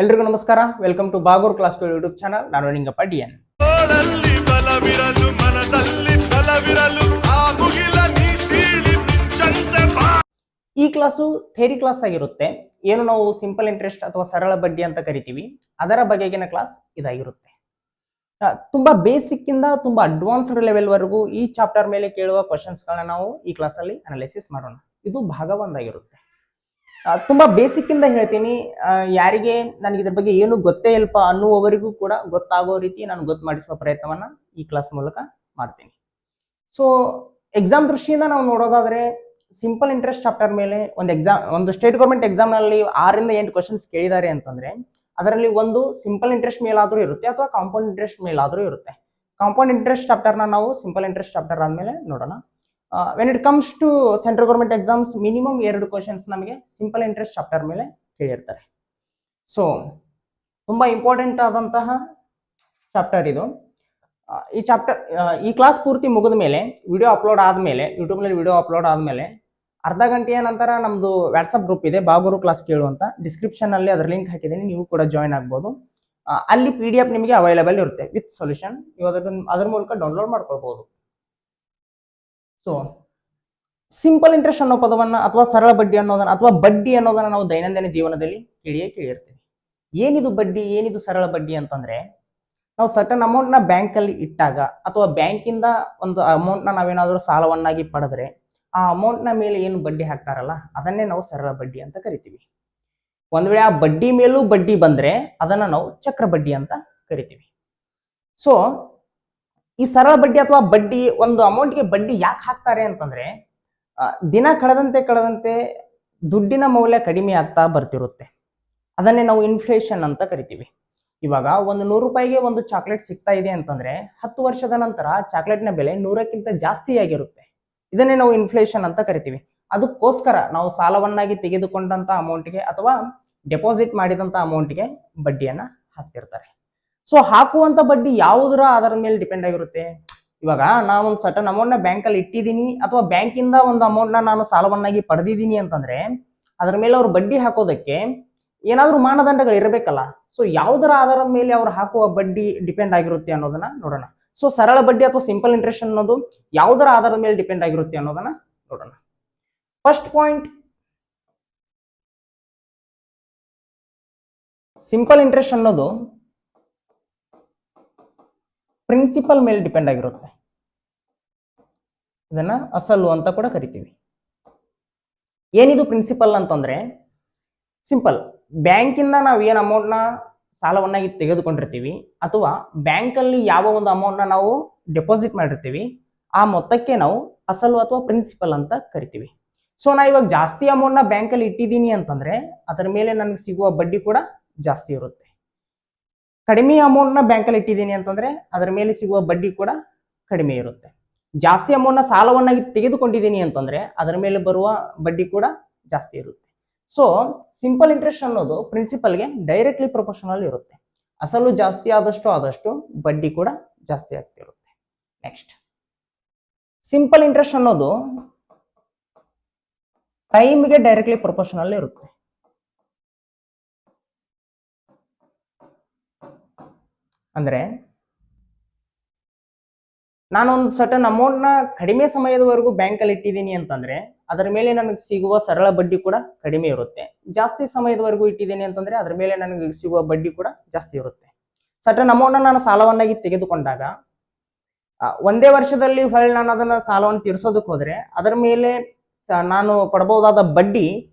ಎಲ್ರಿಗೂ ನಮಸ್ಕಾರ. Welcome to Bagur class YouTube channel. ನಾನು ನಿಂಗಪ್ಪ ಡಿಎನ್. ಈ ಕ್ಲಾಸು ಥೇರಿ ಕ್ಲಾಸ್ ಆಗಿರುತ್ತೆ. ಏನು ನಾವು ಸಿಂಪಲ್ ಇಂಟ್ರೆಸ್ಟ್ ಅಥವಾ ಸರಳ ಬಡ್ಡಿ ಅಂತ ಕರಿತೀವಿ, ಅದರ ಬಗೆಗಿನ ಕ್ಲಾಸ್ ಇದಾಗಿರುತ್ತೆ. ತುಂಬಾ ಬೇಸಿಕ್ ಇಂದ ತುಂಬಾ ಅಡ್ವಾನ್ಸ್ಡ್ ಲೆವೆಲ್ ವರೆಗೂ ಈ ಚಾಪ್ಟರ್ ಮೇಲೆ ಕೇಳುವ ಕ್ವಶನ್ಸ್ ಗಳನ್ನ ನಾವು ಈ ಕ್ಲಾಸ್ ಅಲ್ಲಿ ಅನಾಲಿಸಿಸ್ ಮಾಡೋಣ. ಇದು ಭಾಗ ಒಂದಾಗಿರುತ್ತೆ. ತುಂಬಾ ಬೇಸಿಕ್ ಇಂದ ಹೇಳ್ತೀನಿ. ಯಾರಿಗೆ ನನಗೆ ಇದ್ರ ಬಗ್ಗೆ ಏನು ಗೊತ್ತೇ ಇಲ್ಪ ಅನ್ನುವವರಿಗೂ ಕೂಡ ಗೊತ್ತಾಗೋ ರೀತಿ ನಾನು ಗೊತ್ತು ಮಾಡಿಸುವ ಪ್ರಯತ್ನವನ್ನ ಈ ಕ್ಲಾಸ್ ಮೂಲಕ ಮಾಡ್ತೀನಿ. ಸೊ ಎಕ್ಸಾಮ್ ದೃಷ್ಟಿಯಿಂದ ನಾವು ನೋಡೋದಾದ್ರೆ ಸಿಂಪಲ್ ಇಂಟ್ರೆಸ್ಟ್ ಚಾಪ್ಟರ್ ಮೇಲೆ ಒಂದು ಸ್ಟೇಟ್ ಗೌರ್ಮೆಂಟ್ ಎಕ್ಸಾಮ್ ನಲ್ಲಿ 6 ರಿಂದ 8 ಕ್ವಶನ್ಸ್ ಕೇಳಿದ್ದಾರೆ ಅಂತಂದ್ರೆ ಅದರಲ್ಲಿ ಒಂದು ಸಿಂಪಲ್ ಇಂಟ್ರೆಸ್ಟ್ ಮೇಲಾದ್ರೂ ಇರುತ್ತೆ ಅಥವಾ ಕಾಂಪೌಂಡ್ ಇಂಟ್ರೆಸ್ಟ್ ಮೇಲಾದ್ರೂ ಇರುತ್ತೆ. ಕಾಂಪೌಂಡ್ ಇಂಟ್ರೆಸ್ಟ್ ಚಾಪ್ಟರ್ ನ ನಾವು ಸಿಂಪಲ್ ಇಂಟ್ರೆಸ್ಟ್ ಚಾಪ್ಟರ್ ಆದ್ಮೇಲೆ ನೋಡೋಣ. When it comes to central government exams minimum 2 questions ನಮಗೆ ಸಿಂಪಲ್ ಇಂಟ್ರೆಸ್ಟ್ ಚಾಪ್ಟರ್ ಮೇಲೆ ಕೇಳಿರ್ತಾರೆ. ಸೊ ತುಂಬಾ ಇಂಪಾರ್ಟೆಂಟ್ ಆದಂತಹ ಚಾಪ್ಟರ್ ಇದು. ಈ ಕ್ಲಾಸ್ ಪೂರ್ತಿ ಮುಗಿದ ಮೇಲೆ ವಿಡಿಯೋ ಅಪ್ಲೋಡ್ ಆದ್ಮೇಲೆ ಯೂಟ್ಯೂಬ್ ನಲ್ಲಿ ವಿಡಿಯೋ ಅಪ್ಲೋಡ್ ಆದ್ಮೇಲೆ ಅರ್ಧ ಗಂಟೆಯ ನಂತರ ನಮ್ದು ವಾಟ್ಸ್ಆಪ್ ಗ್ರೂಪ್ ಇದೆ, ಬಾಗೂರು ಕ್ಲಾಸ್ ಕೇಳುವಂತ. ಡಿಸ್ಕ್ರಿಪ್ಷನ್ ಅಲ್ಲಿ ಅದರ ಲಿಂಕ್ ಹಾಕಿದ್ದೀನಿ, ನೀವು ಕೂಡ ಜಾಯಿನ್ ಆಗ್ಬೋದು. ಅಲ್ಲಿ PDF ನಿಮಗೆ ಅವೈಲೇಬಲ್ ಇರುತ್ತೆ ವಿತ್ ಸೊಲ್ಯೂಷನ್. ನೀವು ಅದರ ಮೂಲಕ ಡೌನ್ಲೋಡ್ ಮಾಡ್ಕೊಳ್ಬಹುದು. ಸೊ ಸಿಂಪಲ್ ಇಂಟ್ರೆಸ್ಟ್ ಅನ್ನೋ ಪದವನ್ನ ಅಥವಾ ಸರಳ ಬಡ್ಡಿ ಅನ್ನೋದನ್ನ ಅಥವಾ ಬಡ್ಡಿ ಅನ್ನೋದನ್ನ ನಾವು ದೈನಂದಿನ ಜೀವನದಲ್ಲಿ ಕೇಳಿರ್ತೀವಿ. ಏನಿದು ಬಡ್ಡಿ, ಏನಿದು ಸರಳ ಬಡ್ಡಿ ಅಂತಂದ್ರೆ, ನಾವು ಸರ್ಟನ್ ಅಮೌಂಟ್ ನ ಬ್ಯಾಂಕ್ ಅಲ್ಲಿ ಇಟ್ಟಾಗ ಅಥವಾ ಬ್ಯಾಂಕಿಂದ ಒಂದು ಅಮೌಂಟ್ ನ ನಾವೇನಾದ್ರೂ ಸಾಲವನ್ನಾಗಿ ಪಡೆದ್ರೆ ಆ ಅಮೌಂಟ್ ನ ಮೇಲೆ ಏನು ಬಡ್ಡಿ ಹಾಕ್ತಾರಲ್ಲ ಅದನ್ನೇ ನಾವು ಸರಳ ಬಡ್ಡಿ ಅಂತ ಕರಿತೀವಿ. ಒಂದ್ ವೇಳೆ ಆ ಬಡ್ಡಿ ಮೇಲೂ ಬಡ್ಡಿ ಬಂದ್ರೆ ಅದನ್ನ ನಾವು ಚಕ್ರ ಬಡ್ಡಿ ಅಂತ ಕರಿತೀವಿ. ಸೊ ಈ ಸರಳ ಬಡ್ಡಿ ಅಥವಾ ಬಡ್ಡಿ, ಒಂದು ಅಮೌಂಟ್ಗೆ ಬಡ್ಡಿ ಯಾಕೆ ಹಾಕ್ತಾರೆ ಅಂತಂದ್ರೆ, ದಿನ ಕಳೆದಂತೆ ದುಡ್ಡಿನ ಮೌಲ್ಯ ಕಡಿಮೆ ಆಗ್ತಾ ಬರ್ತಿರುತ್ತೆ. ಅದನ್ನೇ ನಾವು ಇನ್ಫ್ಲೇಷನ್ ಅಂತ ಕರಿತೀವಿ. ಇವಾಗ ಒಂದು 100 ರೂಪಾಯಿಗೆ ಒಂದು ಚಾಕ್ಲೇಟ್ ಸಿಗ್ತಾ ಇದೆ ಅಂತಂದ್ರೆ 10 ವರ್ಷದ ನಂತರ ಚಾಕ್ಲೇಟ್ನ ಬೆಲೆ 100ಕ್ಕಿಂತ ಜಾಸ್ತಿ ಆಗಿರುತ್ತೆ. ಇದನ್ನೇ ನಾವು ಇನ್ಫ್ಲೇಷನ್ ಅಂತ ಕರಿತೀವಿ. ಅದಕ್ಕೋಸ್ಕರ ನಾವು ಸಾಲವನ್ನಾಗಿ ತೆಗೆದುಕೊಂಡಂತ ಅಮೌಂಟ್ಗೆ ಅಥವಾ ಡೆಪಾಸಿಟ್ ಮಾಡಿದಂತ ಅಮೌಂಟ್ಗೆ ಬಡ್ಡಿಯನ್ನ ಹಾಕ್ತಿರ್ತಾರೆ. ಸೊ ಹಾಕುವಂತ ಬಡ್ಡಿ ಯಾವುದರ ಆಧಾರದ ಮೇಲೆ ಡಿಪೆಂಡ್ ಆಗಿರುತ್ತೆ. ಇವಾಗ ನಾನು ಒಂದು ಸರ್ಟನ್ ಅಮೌಂಟ್ ನ ಬ್ಯಾಂಕ್ ಅಲ್ಲಿ ಇಟ್ಟಿದ್ದೀನಿ ಅಥವಾ ಬ್ಯಾಂಕಿಂದ ಒಂದು ಅಮೌಂಟ್ ನ ನಾನು ಸಾಲವನ್ನಾಗಿ ಪಡೆದಿದ್ದೀನಿ ಅಂತಂದ್ರೆ ಅದರ ಮೇಲೆ ಅವ್ರು ಬಡ್ಡಿ ಹಾಕೋದಕ್ಕೆ ಏನಾದ್ರೂ ಮಾನದಂಡಗಳು ಇರಬೇಕಲ್ಲ. ಸೊ ಯಾವುದರ ಆಧಾರದ ಮೇಲೆ ಅವ್ರು ಹಾಕುವ ಬಡ್ಡಿ ಡಿಪೆಂಡ್ ಆಗಿರುತ್ತೆ ಅನ್ನೋದನ್ನ ನೋಡೋಣ. ಸೊ ಸರಳ ಬಡ್ಡಿ ಅಥವಾ ಸಿಂಪಲ್ ಇಂಟ್ರೆಸ್ಟ್ ಅನ್ನೋದು ಯಾವುದರ ಆಧಾರದ ಮೇಲೆ ಡಿಪೆಂಡ್ ಆಗಿರುತ್ತೆ ಅನ್ನೋದನ್ನ ನೋಡೋಣ. ಫಸ್ಟ್ ಪಾಯಿಂಟ್, ಸಿಂಪಲ್ ಇಂಟ್ರೆಸ್ಟ್ ಅನ್ನೋದು ಪ್ರಿನ್ಸಿಪಲ್ ಮೇಲೆ ಡಿಪೆಂಡ್ ಆಗಿರುತ್ತೆ. ಇದನ್ನ ಅಸಲು ಅಂತ ಕೂಡ ಕರಿತೀವಿ. ಏನಿದು ಪ್ರಿನ್ಸಿಪಲ್ ಅಂತಂದ್ರೆ, ಸಿಂಪಲ್, ಬ್ಯಾಂಕಿಂದ ನಾವು ಏನು ಅಮೌಂಟ್ ನ ಸಾಲವನ್ನಾಗಿ ತೆಗೆದುಕೊಂಡಿರ್ತೀವಿ ಅಥವಾ ಬ್ಯಾಂಕ್ ಅಲ್ಲಿ ಯಾವ ಒಂದು ಅಮೌಂಟ್ ನ ನಾವು ಡೆಪಾಸಿಟ್ ಮಾಡಿರ್ತೀವಿ ಆ ಮೊತ್ತಕ್ಕೆ ನಾವು ಅಸಲು ಅಥವಾ ಪ್ರಿನ್ಸಿಪಲ್ ಅಂತ ಕರಿತೀವಿ. ಸೊ ನಾ ಇವಾಗ ಜಾಸ್ತಿ ಅಮೌಂಟ್ ನ ಬ್ಯಾಂಕ್ ಅಲ್ಲಿ ಇಟ್ಟಿದ್ದೀನಿ ಅಂತಂದ್ರೆ ಅದರ ಮೇಲೆ ನನಗೆ ಸಿಗುವ ಬಡ್ಡಿ ಕೂಡ ಜಾಸ್ತಿ ಇರುತ್ತೆ. ಕಡಿಮೆ ಅಮೌಂಟ್ ನ ಬ್ಯಾಂಕ್ ಅಲ್ಲಿ ಇಟ್ಟಿದ್ದೀನಿ ಅಂತಂದ್ರೆ ಅದರ ಮೇಲೆ ಸಿಗುವ ಬಡ್ಡಿ ಕೂಡ ಕಡಿಮೆ ಇರುತ್ತೆ. ಜಾಸ್ತಿ ಅಮೌಂಟ್ ನ ಸಾಲವನ್ನಾಗಿ ತೆಗೆದುಕೊಂಡಿದ್ದೀನಿ ಅಂತಂದ್ರೆ ಅದರ ಮೇಲೆ ಬರುವ ಬಡ್ಡಿ ಕೂಡ ಜಾಸ್ತಿ ಇರುತ್ತೆ. ಸೊ ಸಿಂಪಲ್ ಇಂಟ್ರೆಸ್ಟ್ ಅನ್ನೋದು ಪ್ರಿನ್ಸಿಪಲ್ಗೆ ಡೈರೆಕ್ಟ್ಲಿ ಪ್ರೊಪೋರ್ಷನಲ್ ಇರುತ್ತೆ. ಅಸಲು ಜಾಸ್ತಿ ಆದಷ್ಟು ಬಡ್ಡಿ ಕೂಡ ಜಾಸ್ತಿ ಆಗ್ತಿರುತ್ತೆ. ನೆಕ್ಸ್ಟ್, ಸಿಂಪಲ್ ಇಂಟ್ರೆಸ್ಟ್ ಅನ್ನೋದು ಟೈಮ್ಗೆ ಡೈರೆಕ್ಟ್ಲಿ ಪ್ರೊಪೋರ್ಷನಲ್ ಇರುತ್ತೆ. ಅಂದ್ರೆ ನಾನೊಂದು ಸರ್ಟನ್ ಅಮೌಂಟ್ ನ ಕಡಿಮೆ ಸಮಯದವರೆಗೂ ಬ್ಯಾಂಕ್ ಅಲ್ಲಿ ಇಟ್ಟಿದ್ದೀನಿ ಅಂತಂದ್ರೆ ಅದರ ಮೇಲೆ ನನಗೆ ಸಿಗುವ ಸರಳ ಬಡ್ಡಿ ಕೂಡ ಕಡಿಮೆ ಇರುತ್ತೆ. ಜಾಸ್ತಿ ಸಮಯದವರೆಗೂ ಇಟ್ಟಿದ್ದೀನಿ ಅಂತಂದ್ರೆ ಅದರ ಮೇಲೆ ನನಗೆ ಸಿಗುವ ಬಡ್ಡಿ ಕೂಡ ಜಾಸ್ತಿ ಇರುತ್ತೆ. ಸರ್ಟನ್ ಅಮೌಂಟ್ ನಾನು ಸಾಲವನ್ನಾಗಿ ತೆಗೆದುಕೊಂಡಾಗ ಒಂದೇ ವರ್ಷದಲ್ಲಿ ಹೊಳ್ಳಿ ನಾನು ಅದನ್ನ ಸಾಲವನ್ನು ತೀರಿಸೋದಕ್ಕೆ ಹೋದ್ರೆ ಅದರ ಮೇಲೆ ನಾನು ಕೊಡಬಹುದಾದ ಬಡ್ಡಿ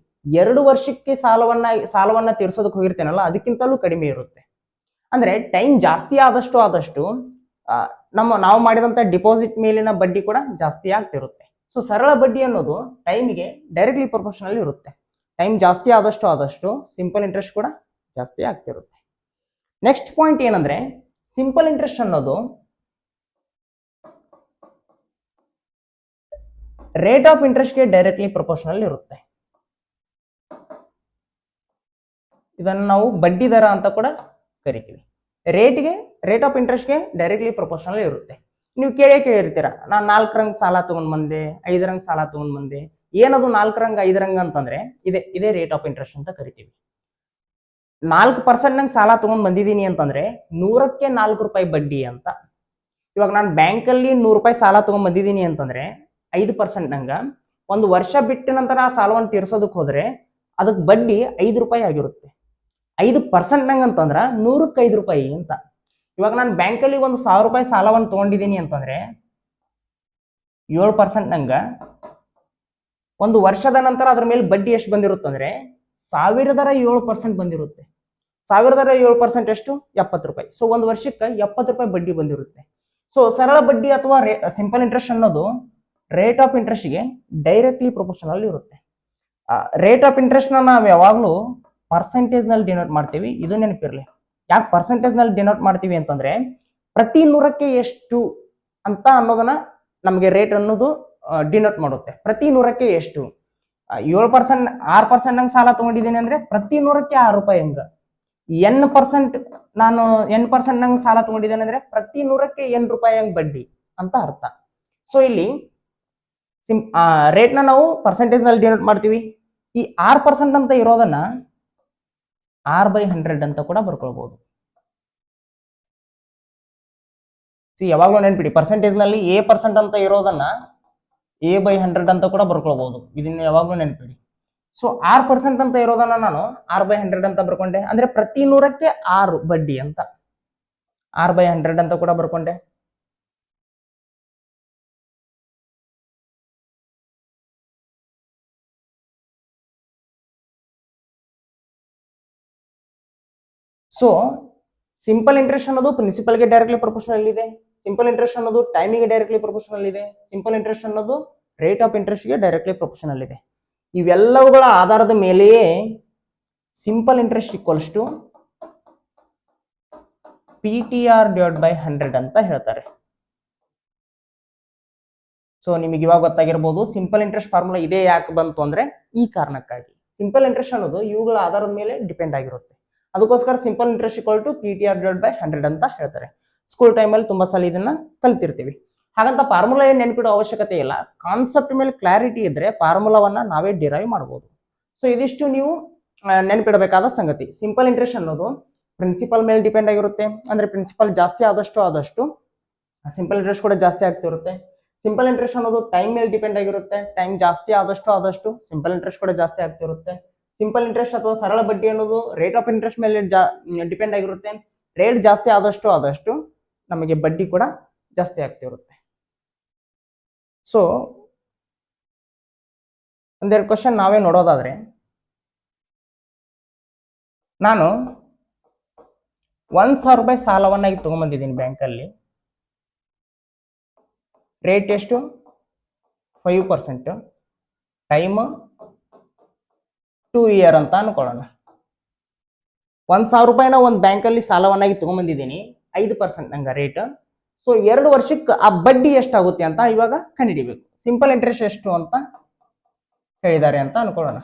2 ವರ್ಷಕ್ಕೆ ಸಾಲವನ್ನ ತೀರಿಸೋದಕ್ಕೆ ಹೋಗಿರ್ತೇನಲ್ಲ ಅದಕ್ಕಿಂತಲೂ ಕಡಿಮೆ ಇರುತ್ತೆ. ಅಂದ್ರೆ ಟೈಮ್ ಜಾಸ್ತಿ ಆದಷ್ಟು ನಾವು ಮಾಡಿದಂತ ಡಿಪಾಸಿಟ್ ಮೇಲಿನ ಬಡ್ಡಿ ಕೂಡ ಜಾಸ್ತಿ ಆಗ್ತಿರುತ್ತೆ. ಸೊ ಸರಳ ಬಡ್ಡಿ ಅನ್ನೋದು ಟೈಮ್ಗೆ ಡೈರೆಕ್ಟ್ಲಿ ಪ್ರೊಪೋರ್ಷನಲ್ ಇರುತ್ತೆ. ಟೈಮ್ ಜಾಸ್ತಿ ಆದಷ್ಟು ಸಿಂಪಲ್ ಇಂಟ್ರೆಸ್ಟ್ ಕೂಡ ಜಾಸ್ತಿ ಆಗ್ತಿರುತ್ತೆ. ನೆಕ್ಸ್ಟ್ ಪಾಯಿಂಟ್ ಏನಂದ್ರೆ, ಸಿಂಪಲ್ ಇಂಟ್ರೆಸ್ಟ್ ಅನ್ನೋದು ರೇಟ್ ಆಫ್ ಇಂಟ್ರೆಸ್ಟ್ಗೆ ಡೈರೆಕ್ಟ್ಲಿ ಪ್ರೊಪೋರ್ಷನಲ್ ಇರುತ್ತೆ. ಇದನ್ನು ನಾವು ಬಡ್ಡಿ ದರ ಅಂತ ಕೂಡ ಕರಿತೀವಿ. ರೇಟ್ ಆಫ್ ಇಂಟ್ರೆಸ್ಟ್ಗೆ ಡೈರೆಕ್ಟ್ಲಿ ಪ್ರೊಪೋರ್ಷನಲ್ ಇರುತ್ತೆ. ನೀವು ಕೇಳಿರ್ತೀರ, ನಾನು 4 ರಂಗ್ ಸಾಲ ತಗೊಂಡ್ ಬಂದೆ, 5 ರಂಗ್ ಸಾಲ ತಗೊಂಡ್ ಬಂದೆ. ಏನದು 4 ರಂಗ್ 5 ರಂಗ್ ಅಂತಂದ್ರೆ ಇದೇ ರೇಟ್ ಆಫ್ ಇಂಟ್ರೆಸ್ಟ್ ಅಂತ ಕರಿತೀವಿ. 4% ನಂಗೆ ಸಾಲ ತಗೊಂಡ್ ಬಂದಿದ್ದೀನಿ ಅಂತಂದ್ರೆ 100ಕ್ಕೆ 4 ರೂಪಾಯಿ ಬಡ್ಡಿ ಅಂತ. ಇವಾಗ ನಾನು ಬ್ಯಾಂಕಲ್ಲಿ 100 ರೂಪಾಯಿ ಸಾಲ ತಗೊಂಡ್ ಬಂದಿದ್ದೀನಿ ಅಂತಂದ್ರೆ 5% ನಂಗ ಒಂದು ವರ್ಷ ಬಿಟ್ಟ ನಂತರ ಆ ಸಾಲವನ್ನು ತೀರ್ಸೋದಕ್ಕೆ ಹೋದ್ರೆ ಅದಕ್ಕೆ ಬಡ್ಡಿ 5 ರೂಪಾಯಿ ಆಗಿರುತ್ತೆ. 5% ನಂಗೆ ಅಂತಂದ್ರ 100ಕ್ಕೆ 5 ರೂಪಾಯಿ ಅಂತ. ಇವಾಗ ನಾನು ಬ್ಯಾಂಕಲ್ಲಿ ಒಂದು 1000 ರೂಪಾಯಿ ಸಾಲವನ್ನು ತಗೊಂಡಿದ್ದೀನಿ ಅಂತಂದ್ರೆ 7% ನಂಗ ಒಂದು ವರ್ಷದ ನಂತರ ಅದ್ರ ಮೇಲೆ ಬಡ್ಡಿ ಎಷ್ಟು ಬಂದಿರುತ್ತೆ ಅಂದ್ರೆ 1007% ಬಂದಿರುತ್ತೆ. 1007% ಎಷ್ಟು? 70 ರೂಪಾಯಿ. ಸೊ ಒಂದು ವರ್ಷಕ್ಕೆ 70 ರೂಪಾಯಿ ಬಡ್ಡಿ ಬಂದಿರುತ್ತೆ. ಸೊ ಸರಳ ಬಡ್ಡಿ ಅಥವಾ ಸಿಂಪಲ್ ಇಂಟ್ರೆಸ್ಟ್ ಅನ್ನೋದು ರೇಟ್ ಆಫ್ ಇಂಟ್ರೆಸ್ಟ್ಗೆ ಡೈರೆಕ್ಟ್ಲಿ ಪ್ರೊಪೋರ್ಷನಲ್ ಇರುತ್ತೆ. ರೇಟ್ ಆಫ್ ಇಂಟ್ರೆಸ್ಟ್ ನಾವು ಯಾವಾಗಲೂ ಪರ್ಸೆಂಟೇಜ್ ನಲ್ಲಿ ಡಿನೋಟ್ ಮಾಡ್ತೀವಿ, ಇದು ನೆನಪಿರ್ಲಿ. ಯಾಕೆ ಪರ್ಸೆಂಟೇಜ್ ನಲ್ಲಿ ಡಿನೋಟ್ ಮಾಡ್ತೀವಿ ಅಂತಂದ್ರೆ ಪ್ರತಿ 100ಕ್ಕೆ ಎಷ್ಟು ಅಂತ ಅನ್ನೋದನ್ನ ನಮಗೆ ರೇಟ್ ಅನ್ನೋದು ಡಿನೋಟ್ ಮಾಡುತ್ತೆ. ಪ್ರತಿ 100ಕ್ಕೆ ಎಷ್ಟು? 7% 6% ನಂಗೆ ಸಾಲ ತಗೊಂಡಿದ್ದೀನಿ ಅಂದ್ರೆ ಪ್ರತಿ 100ಕ್ಕೆ 6 ರೂಪಾಯಿ ಹಂಗ. N% ನಾನು N% ನಂಗೆ ಸಾಲ ತಗೊಂಡಿದ್ದೇನೆ ಅಂದ್ರೆ ಪ್ರತಿ 100ಕ್ಕೆ N ರೂಪಾಯಿ ಹಂಗ್ ಬಡ್ಡಿ ಅಂತ ಅರ್ಥ. ಸೊ ಇಲ್ಲಿ ರೇಟ್ನ ನಾವು ಪರ್ಸೆಂಟೇಜ್ ನಲ್ಲಿ ಡಿನೋಟ್ ಮಾಡ್ತೀವಿ. ಈ 6% ಅಂತ ಇರೋದನ್ನ R/100 ಅಂತ ಕೂಡ ಬರ್ಕೊಳ್ಬಹುದು. ಯಾವಾಗ್ಲೂ ನೆನ್ಪಿಡಿ, ಪರ್ಸೆಂಟೇಜ್ ನಲ್ಲಿ A% ಅಂತ ಇರೋದನ್ನ A/100 ಅಂತ ಕೂಡ ಬರ್ಕೊಳ್ಬಹುದು. ಇದನ್ನ ಯಾವಾಗ್ಲೂ ನೆನ್ಪಿಡಿ. ಸೊ 6% ಅಂತ ಇರೋದನ್ನ ನಾನು R/100 ಅಂತ ಬರ್ಕೊಂಡೆ, ಅಂದ್ರೆ ಪ್ರತಿ 100ಕ್ಕೆ 6 ಬಡ್ಡಿ ಅಂತ R/100 ಅಂತ ಕೂಡ ಬರ್ಕೊಂಡೆ. ಸೊ ಸಿಂಪಲ್ ಇಂಟ್ರೆಸ್ಟ್ ಅನ್ನೋದು ಪ್ರಿನ್ಸಿಪಲ್ಗೆ ಡೈರೆಕ್ಟ್ಲಿ ಪ್ರೊಪೋರ್ಷನಲ್ ಇದೆ. ಸಿಂಪಲ್ ಇಂಟ್ರೆಸ್ಟ್ ಅನ್ನೋದು ಟೈಮಿಗೆ ಡೈರೆಕ್ಟ್ಲಿ ಪ್ರೊಪೋರ್ಷನಲ್ ಇದೆ. ಸಿಂಪಲ್ ಇಂಟ್ರೆಸ್ಟ್ ಅನ್ನೋದು ರೇಟ್ ಆಫ್ ಇಂಟ್ರೆಸ್ಟ್ಗೆ ಡೈರೆಕ್ಟ್ಲಿ ಪ್ರೊಪೋರ್ಷನಲ್ ಇದೆ. ಇವೆಲ್ಲವುಗಳ ಆಧಾರದ ಮೇಲೆಯೇ simple interest equals to PTR/100 ಅಂತ ಹೇಳ್ತಾರೆ. ಸೊ ನಿಮಗೆ ಇವಾಗ ಗೊತ್ತಾಗಿರ್ಬೋದು ಸಿಂಪಲ್ ಇಂಟ್ರೆಸ್ಟ್ ಫಾರ್ಮುಲಾ ಇದೇ ಯಾಕೆ ಬಂತು ಅಂದ್ರೆ ಈ ಕಾರಣಕ್ಕಾಗಿ. ಸಿಂಪಲ್ ಇಂಟ್ರೆಸ್ಟ್ ಅನ್ನೋದು ಇವುಗಳ ಆಧಾರದ ಮೇಲೆ ಡಿಪೆಂಡ್ ಆಗಿರುತ್ತೆ. ಅದಕ್ಕೋಸ್ಕರ simple interest equal to PTR/100 ಅಂತ ಹೇಳ್ತಾರೆ. ಸ್ಕೂಲ್ ಟೈಮಲ್ಲಿ ತುಂಬಾ ಸಲ ಇದನ್ನ ಕಲ್ತಿರ್ತೀವಿ. ಹಾಗಂತ ಫಾರ್ಮುಲಾ ಏನ್ ನೆನಪಿಡೋ ಅವಶ್ಯಕತೆ ಇಲ್ಲ. ಕಾನ್ಸೆಪ್ಟ್ ಮೇಲೆ ಕ್ಲಾರಿಟಿ ಇದ್ರೆ ಫಾರ್ಮುಲಾವನ್ನ ನಾವೇ ಡಿರೈವ್ ಮಾಡಬಹುದು. ಸೊ ಇದಿಷ್ಟು ನೀವು ನೆನಪಿಡಬೇಕಾದ ಸಂಗತಿ. ಸಿಂಪಲ್ ಇಂಟ್ರೆಸ್ಟ್ ಅನ್ನೋದು ಪ್ರಿನ್ಸಿಪಲ್ ಮೇಲೆ ಡಿಪೆಂಡ್ ಆಗಿರುತ್ತೆ. ಅಂದ್ರೆ ಪ್ರಿನ್ಸಿಪಲ್ ಜಾಸ್ತಿ ಆದಷ್ಟು ಸಿಂಪಲ್ ಇಂಟ್ರೆಸ್ಟ್ ಕೂಡ ಜಾಸ್ತಿ ಆಗ್ತಿರುತ್ತೆ. ಸಿಂಪಲ್ ಇಂಟ್ರೆಸ್ಟ್ ಅನ್ನೋದು ಟೈಮ್ ಮೇಲೆ ಡಿಪೆಂಡ್ ಆಗಿರುತ್ತೆ. ಟೈಮ್ ಜಾಸ್ತಿ ಆದಷ್ಟು ಸಿಂಪಲ್ ಇಂಟ್ರೆಸ್ಟ್ ಕೂಡ ಜಾಸ್ತಿ ಆಗ್ತಿರುತ್ತೆ. ಸಿಂಪಲ್ ಇಂಟ್ರೆಸ್ಟ್ ಅಥವಾ ಸರಳ ಬಡ್ಡಿ ಅನ್ನೋದು ರೇಟ್ ಆಫ್ ಇಂಟ್ರೆಸ್ಟ್ ಮೇಲೆ ಡಿಪೆಂಡ್ ಆಗಿರುತ್ತೆ. ರೇಟ್ ಜಾಸ್ತಿ ಆದಷ್ಟು ನಮಗೆ ಬಡ್ಡಿ ಕೂಡ ಜಾಸ್ತಿ ಆಗ್ತಿರುತ್ತೆ. ಸೊ ಒಂದೆರಡು ಕ್ವಶನ್ ನಾವೇ ನೋಡೋದಾದ್ರೆ, ನಾನು 1,000 ರೂಪಾಯಿ ಸಾಲವನ್ನಾಗಿ ತಗೊಂಡ್ಬಂದಿದ್ದೀನಿ ಬ್ಯಾಂಕಲ್ಲಿ. ರೇಟ್ ಎಷ್ಟು? 5%. ಟೈಮ್ 2 ಇಯರ್ ಅಂತ ಅನ್ಕೊಳ್ಳೋಣ. 1,000 ರೂಪಾಯಿನ ಒಂದು ಬ್ಯಾಂಕಲ್ಲಿ ಸಾಲವನ್ನಾಗಿ ತಗೊಂಡ್ಬಂದಿದ್ದೀನಿ, 5% ನಂಗೆ ರೇಟ್. ಸೊ 2 ವರ್ಷಕ್ಕೆ ಆ ಬಡ್ಡಿ ಎಷ್ಟಾಗುತ್ತೆ ಅಂತ ಇವಾಗ ಕಂಡುಹಿಡಿಬೇಕು. ಸಿಂಪಲ್ ಇಂಟ್ರೆಸ್ಟ್ ಎಷ್ಟು ಅಂತ ಹೇಳಿದ್ದಾರೆ ಅಂತ ಅನ್ಕೊಳ್ಳೋಣ.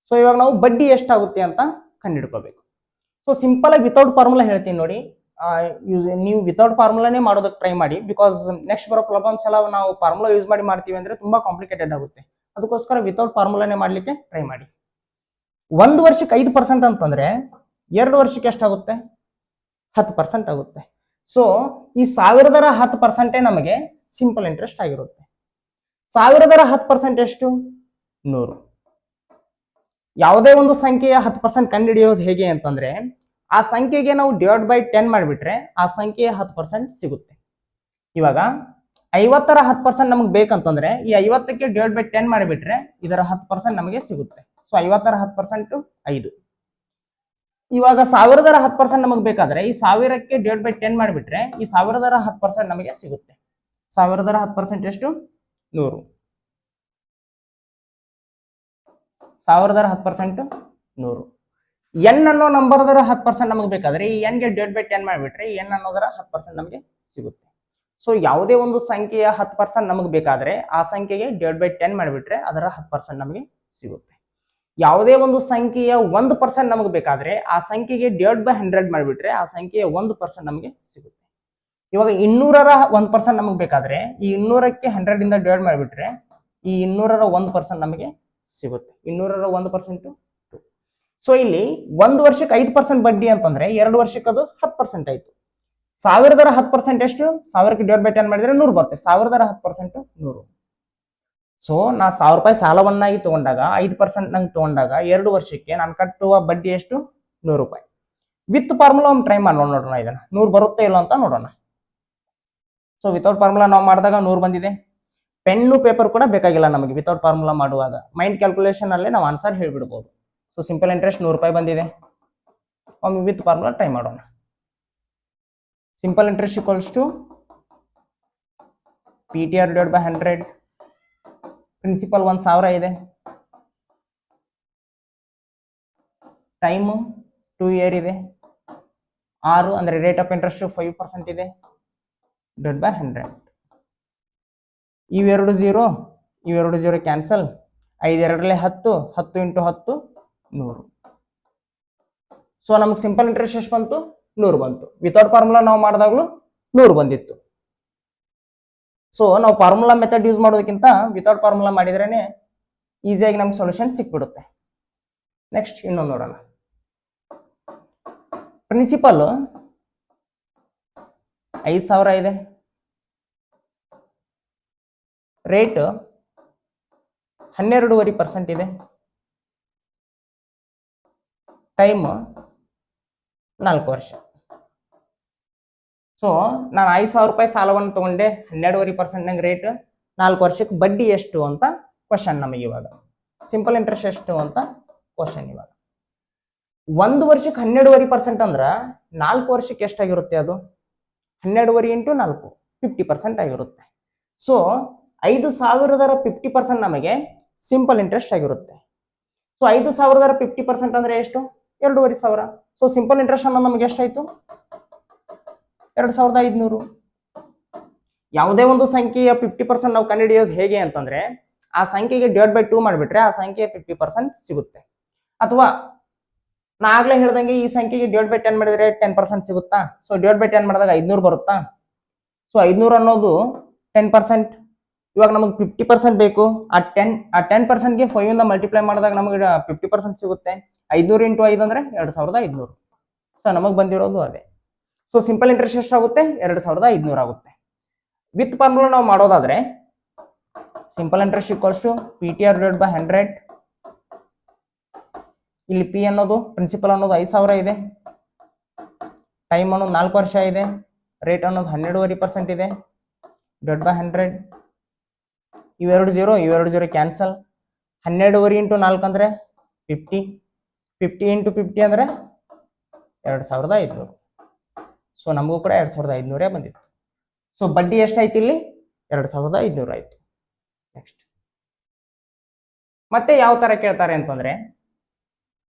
ಸೊ ಇವಾಗ ನಾವು ಬಡ್ಡಿ ಎಷ್ಟಾಗುತ್ತೆ ಅಂತ ಕಂಡುಹಿಡ್ಕೋಬೇಕು. ಸೊ ಸಿಂಪಲ್ ಆಗಿ ವಿತೌಟ್ ಫಾರ್ಮುಲಾ ಹೇಳ್ತೀನಿ ನೋಡಿ. ನೀವು ವಿತೌಟ್ ಫಾರ್ಮುಲಾನೇ ಮಾಡೋದಕ್ಕೆ ಟ್ರೈ ಮಾಡಿ. ಬಿಕಾಸ್ ನೆಕ್ಸ್ಟ್ ಬರೋ ಪ್ರಾಬ್ಲಮ್ಸ್ ಎಲ್ಲ ನಾವು ಫಾರ್ಮುಲಾ ಯೂಸ್ ಮಾಡ್ತೀವಿ ಅಂದ್ರೆ ತುಂಬಾ ಕಾಂಪ್ಲಿಕೇಟೆಡ್ ಆಗುತ್ತೆ. ಅದಕ್ಕೋಸ್ಕರ ವಿತೌಟ್ ಫಾರ್ಮುಲಾನೇ ಮಾಡ್ಲಿಕ್ಕೆ ಟ್ರೈ ಮಾಡಿ. 1 ವರ್ಷಕ್ಕೆ 5% ಅಂತಂದ್ರೆ 2 ವರ್ಷಕ್ಕೆ ಎಷ್ಟಾಗುತ್ತೆ? 10% ಆಗುತ್ತೆ. ಸೊ ಈ 1010% ನಮಗೆ ಸಿಂಪಲ್ ಇಂಟ್ರೆಸ್ಟ್ ಆಗಿರುತ್ತೆ. 1010% ಎಷ್ಟು? 100. ಯಾವುದೇ ಒಂದು ಸಂಖ್ಯೆಯ 10% ಕಂಡುಹಿಡಿಯೋದು ಹೇಗೆ ಅಂತಂದ್ರೆ ಆ ಸಂಖ್ಯೆಗೆ ನಾವು ಡಿವೈಡ್ ಬೈ 10 ಮಾಡಿಬಿಟ್ರೆ ಆ ಸಂಖ್ಯೆಯ 10% ಸಿಗುತ್ತೆ. ಇವಾಗ 50ರ 10% ನಮಗೆ ಬೇಕಂತಂದ್ರೆ ಈ 50ಕ್ಕೆ ಡಿವೈಡ್ ಬೈ 10 ಮಾಡಿಬಿಟ್ರೆ ಇದರ 10% ನಮಗೆ ಸಿಗುತ್ತೆ. ಸೊ 50ರ 10% 5. ಇವಾಗ 1000ರ 10% ನಮಗೆ ಬೇಕಾದ್ರೆ ಈ 1000ಕ್ಕೆ ಡಿವೈಡ್ ಬೈ 10 ಮಾಡಿಬಿಟ್ರೆ ಈ 1000ರ 10% ನಮಗೆ ಸಿಗುತ್ತೆ. 1000ರ 10% ಎಷ್ಟು? 100. 1000ರ 10% 100. n ಅನ್ನೋ ನಂಬರ್ದರ 10% ನಮಗೆ ಬೇಕಾದ್ರೆ ಈ n ಗೆ ಡಿವೈಡ್ ಬೈ 10 ಮಾಡಿಬಿಟ್ರೆ ಈ n ಅನ್ನೋದರ 10% ನಮಗೆ ಸಿಗುತ್ತೆ. ಸೊ ಯಾವುದೇ ಒಂದು ಸಂಖ್ಯೆಯ 10% ನಮಗೆ ಬೇಕಾದ್ರೆ ಆ ಸಂಖ್ಯೆಗೆ ಡಿವೈಡ್ ಬೈ 10 ಮಾಡಿಬಿಟ್ರೆ ಅದರ 10% ನಮಗೆ ಸಿಗುತ್ತೆ. ಯಾವುದೇ ಒಂದು ಸಂಖ್ಯೆಯ 1% ನಮಗೆ ಬೇಕಾದ್ರೆ ಆ ಸಂಖ್ಯೆಗೆ ಡಿವೈಡ್ ಬೈ 100 ಮಾಡಿಬಿಟ್ರೆ ಆ ಸಂಖ್ಯೆಯ 1% ನಮಗೆ ಸಿಗುತ್ತೆ. ಇವಾಗ 200ರ 1% ನಮಗೆ ಬೇಕಾದ್ರೆ ಈ 200ಕ್ಕೆ 100 ಇಂದ ಡಿವೈಡ್ ಮಾಡಿಬಿಟ್ರೆ ಈ 200ರ 1% ನಮಗೆ ಸಿಗುತ್ತೆ. 200ರ 1% 2. ಸೊ ಇಲ್ಲಿ 1 ವರ್ಷಕ್ಕೆ 5% ಬಡ್ಡಿ ಅಂತಂದ್ರೆ 2 ವರ್ಷಕ್ಕೆ ಅದು 10% ಆಯ್ತು. 1000 10% ಎಷ್ಟು? 1000ಕ್ಕೆ ಡಿವೈಡ್ ಬೈ 10 ಮಾಡಿದ್ರೆ 100 ಬರುತ್ತೆ. 1000 10% 100. ಸೊ ನಾ 1000 ರೂಪಾಯಿ ಸಾಲವನ್ನಾಗಿ ತಗೊಂಡಾಗ 5% ನಂಗೆ ತಗೊಂಡಾಗ 2 ವರ್ಷಕ್ಕೆ ನಾನು ಕಟ್ಟುವ ಬಡ್ಡಿ ಎಷ್ಟು? 100 ರೂಪಾಯಿ. ವಿತ್ ಫಾರ್ಮುಲಾ ಒಂದು ಟ್ರೈ ಮಾಡಿ ನೋಡೋಣ, ಇದನ್ನ 100 ಬರುತ್ತೆ ಇಲ್ಲ ಅಂತ ನೋಡೋಣ. ಸೊ ವಿತೌಟ್ ಫಾರ್ಮುಲಾ ನಾವು ಮಾಡಿದಾಗ 100 ಬಂದಿದೆ. ಪೆನ್ನು ಪೇಪರ್ ಕೂಡ ಬೇಕಾಗಿಲ್ಲ ನಮಗೆ ವಿತೌಟ್ ಫಾರ್ಮುಲಾ ಮಾಡುವಾಗ. ಮೈಂಡ್ ಕ್ಯಾಲ್ಕುಲೇಷನ್ ಅಲ್ಲೇ ನಾವು ಆನ್ಸರ್ ಹೇಳ್ಬಿಡ್ಬೋದು. ಸೊ ಸಿಂಪಲ್ ಇಂಟ್ರೆಸ್ಟ್ 100 ರೂಪಾಯಿ ಬಂದಿದೆ. ಒಮ್ಮೆ ವಿತ್ ಫಾರ್ಮುಲಾ ಟ್ರೈ ಮಾಡೋಣ. Simple interest equals to PTR divide by 100. Principal 1000 ಇದೆ. ಟೈಮು 2 ಇಯರ್ ಇದೆ. 6 ಅಂದ್ರೆ ರೇಟ್ ಆಫ್ ಇಂಟ್ರೆಸ್ಟ್ 5% ಇದೆ. Divide by 100. ಇವೆರಡು 0, ಇವೆರಡು 0 ಕ್ಯಾನ್ಸಲ್. 5 2 10, 10 ಇಂಟು 10 100. ಸೊ ನಮಗೆ ಸಿಂಪಲ್ ಇಂಟ್ರೆಸ್ಟ್ ಎಷ್ಟು ಬಂತು? 100 ಬಂತು. ವಿತೌಟ್ ಫಾರ್ಮುಲಾ ನಾವು ಮಾಡಿದಾಗಲೂ 100 ಬಂದಿತ್ತು. ಸೊ ನಾವು ಫಾರ್ಮುಲಾ ಮೆಥಡ್ ಯೂಸ್ ಮಾಡೋದಕ್ಕಿಂತ ವಿತೌಟ್ ಫಾರ್ಮುಲಾ ಮಾಡಿದ್ರೇನೆ ಈಸಿಯಾಗಿ ನಮ್ಗೆ ಸೊಲ್ಯೂಷನ್ ಸಿಕ್ಬಿಡುತ್ತೆ. ನೆಕ್ಸ್ಟ್ ಇನ್ನೊಂದು ನೋಡೋಣ. ಪ್ರಿನ್ಸಿಪಲ್ 5000 ಇದೆ. ರೇಟ್ 12.5% ಇದೆ. ಟೈಮ್ 4 ವರ್ಷ. ಸೊ ನಾನು 5000 ರೂಪಾಯಿ ಸಾಲವನ್ನು ತಗೊಂಡೆ, 12.5% ನಂಗೆ ರೇಟ್, 4 ವರ್ಷಕ್ಕೆ ಬಡ್ಡಿ ಎಷ್ಟು ಅಂತ ಕ್ವಶನ್ ನಮಗೆ ಇವಾಗ. ಸಿಂಪಲ್ ಇಂಟ್ರೆಸ್ಟ್ ಎಷ್ಟು ಅಂತ ಕ್ವಶನ್ ಇವಾಗ. 1 ವರ್ಷಕ್ಕೆ 12.5% ಅಂದ್ರೆ 4 ವರ್ಷಕ್ಕೆ ಎಷ್ಟಾಗಿರುತ್ತೆ? ಅದು 12.5 ಇಂಟು 4 50% ಆಗಿರುತ್ತೆ. ಸೊ 5000 50% ನಮಗೆ ಸಿಂಪಲ್ ಇಂಟ್ರೆಸ್ಟ್ ಆಗಿರುತ್ತೆ. ಸೊ 5000 50% ಅಂದ್ರೆ ಎಷ್ಟು? 2500. ಸೊ ಸಿಂಪಲ್ ಇಂಟ್ರೆಸ್ಟ್ ಅನ್ನೋದು ನಮಗೆ ಎಷ್ಟಾಯ್ತು? 2500. ಯಾವುದೇ ಒಂದು ಸಂಖ್ಯೆಯ 50% ನಾವು ಕಂಡುಹಿಡಿಯೋದು ಹೇಗೆ ಅಂತಂದ್ರೆ ಆ ಸಂಖ್ಯೆಗೆ ಡಿವೈಡ್ ಬೈ 2 ಮಾಡಿಬಿಟ್ರೆ ಆ ಸಂಖ್ಯೆ 50% ಸಿಗುತ್ತೆ. ಅಥವಾ ನಾ ಆಗ್ಲೇ ಹೇಳ್ದಂಗೆ ಈ ಸಂಖ್ಯೆಗೆ ಡಿವೈಡ್ ಬೈ 10 ಮಾಡಿದ್ರೆ 10% ಸಿಗುತ್ತಾ? ಸೊ ಡಿವೈಡ್ ಬೈ 10 ಮಾಡಿದಾಗ 500 ಬರುತ್ತಾ? ಸೊ 500 ಅನ್ನೋದು 10%. ಇವಾಗ ನಮಗೆ 50% ಬೇಕು. ಆ 10%ಗೆ 5 ಇಂದ ಮಲ್ಟಿಪ್ಲೈ ಮಾಡಿದಾಗ ನಮಗೆ 50% ಸಿಗುತ್ತೆ. 500 ಇಂಟು 5 ಅಂದ್ರೆ 2500. ಸೊ ನಮಗೆ ಬಂದಿರೋದು ಅದೇ. ಸೊ ಸಿಂಪಲ್ ಇಂಟ್ರೆಸ್ಟ್ ಎಷ್ಟಾಗುತ್ತೆ? 2500 ಆಗುತ್ತೆ. ವಿತ್ ಫಾರ್ಮುಲಾ ನಾವು ಮಾಡೋದಾದ್ರೆ simple interest equals to PTR divide by 100. ಇಲ್ಲಿ P ಅನ್ನೋದು ಪ್ರಿನ್ಸಿಪಲ್ ಅನ್ನೋದು 5000 ಇದೆ. ಟೈಮ್ ಅನ್ನೋದು 4 ವರ್ಷ ಇದೆ. ರೇಟ್ ಅನ್ನೋದು 12.5% ಇದೆ. Divide by 100. ಇವೆರಡು 0, ಇವೆರಡು 0 ಕ್ಯಾನ್ಸಲ್. 12.5 ಇಂಟು 4 ಅಂದ್ರೆ 50. 50 ಇಂಟು 50 ಅಂದ್ರೆ 2500. ಸೊ ನಮಗೂ ಕೂಡ 2500 ಬಂದಿತ್ತು. ಸೊ ಬಡ್ಡಿ ಎಷ್ಟಾಯ್ತು ಇಲ್ಲಿ? 2500 ಆಯ್ತು. ನೆಕ್ಸ್ಟ್ ಮತ್ತೆ ಯಾವ ತರ ಕೇಳ್ತಾರೆ ಅಂತಂದ್ರೆ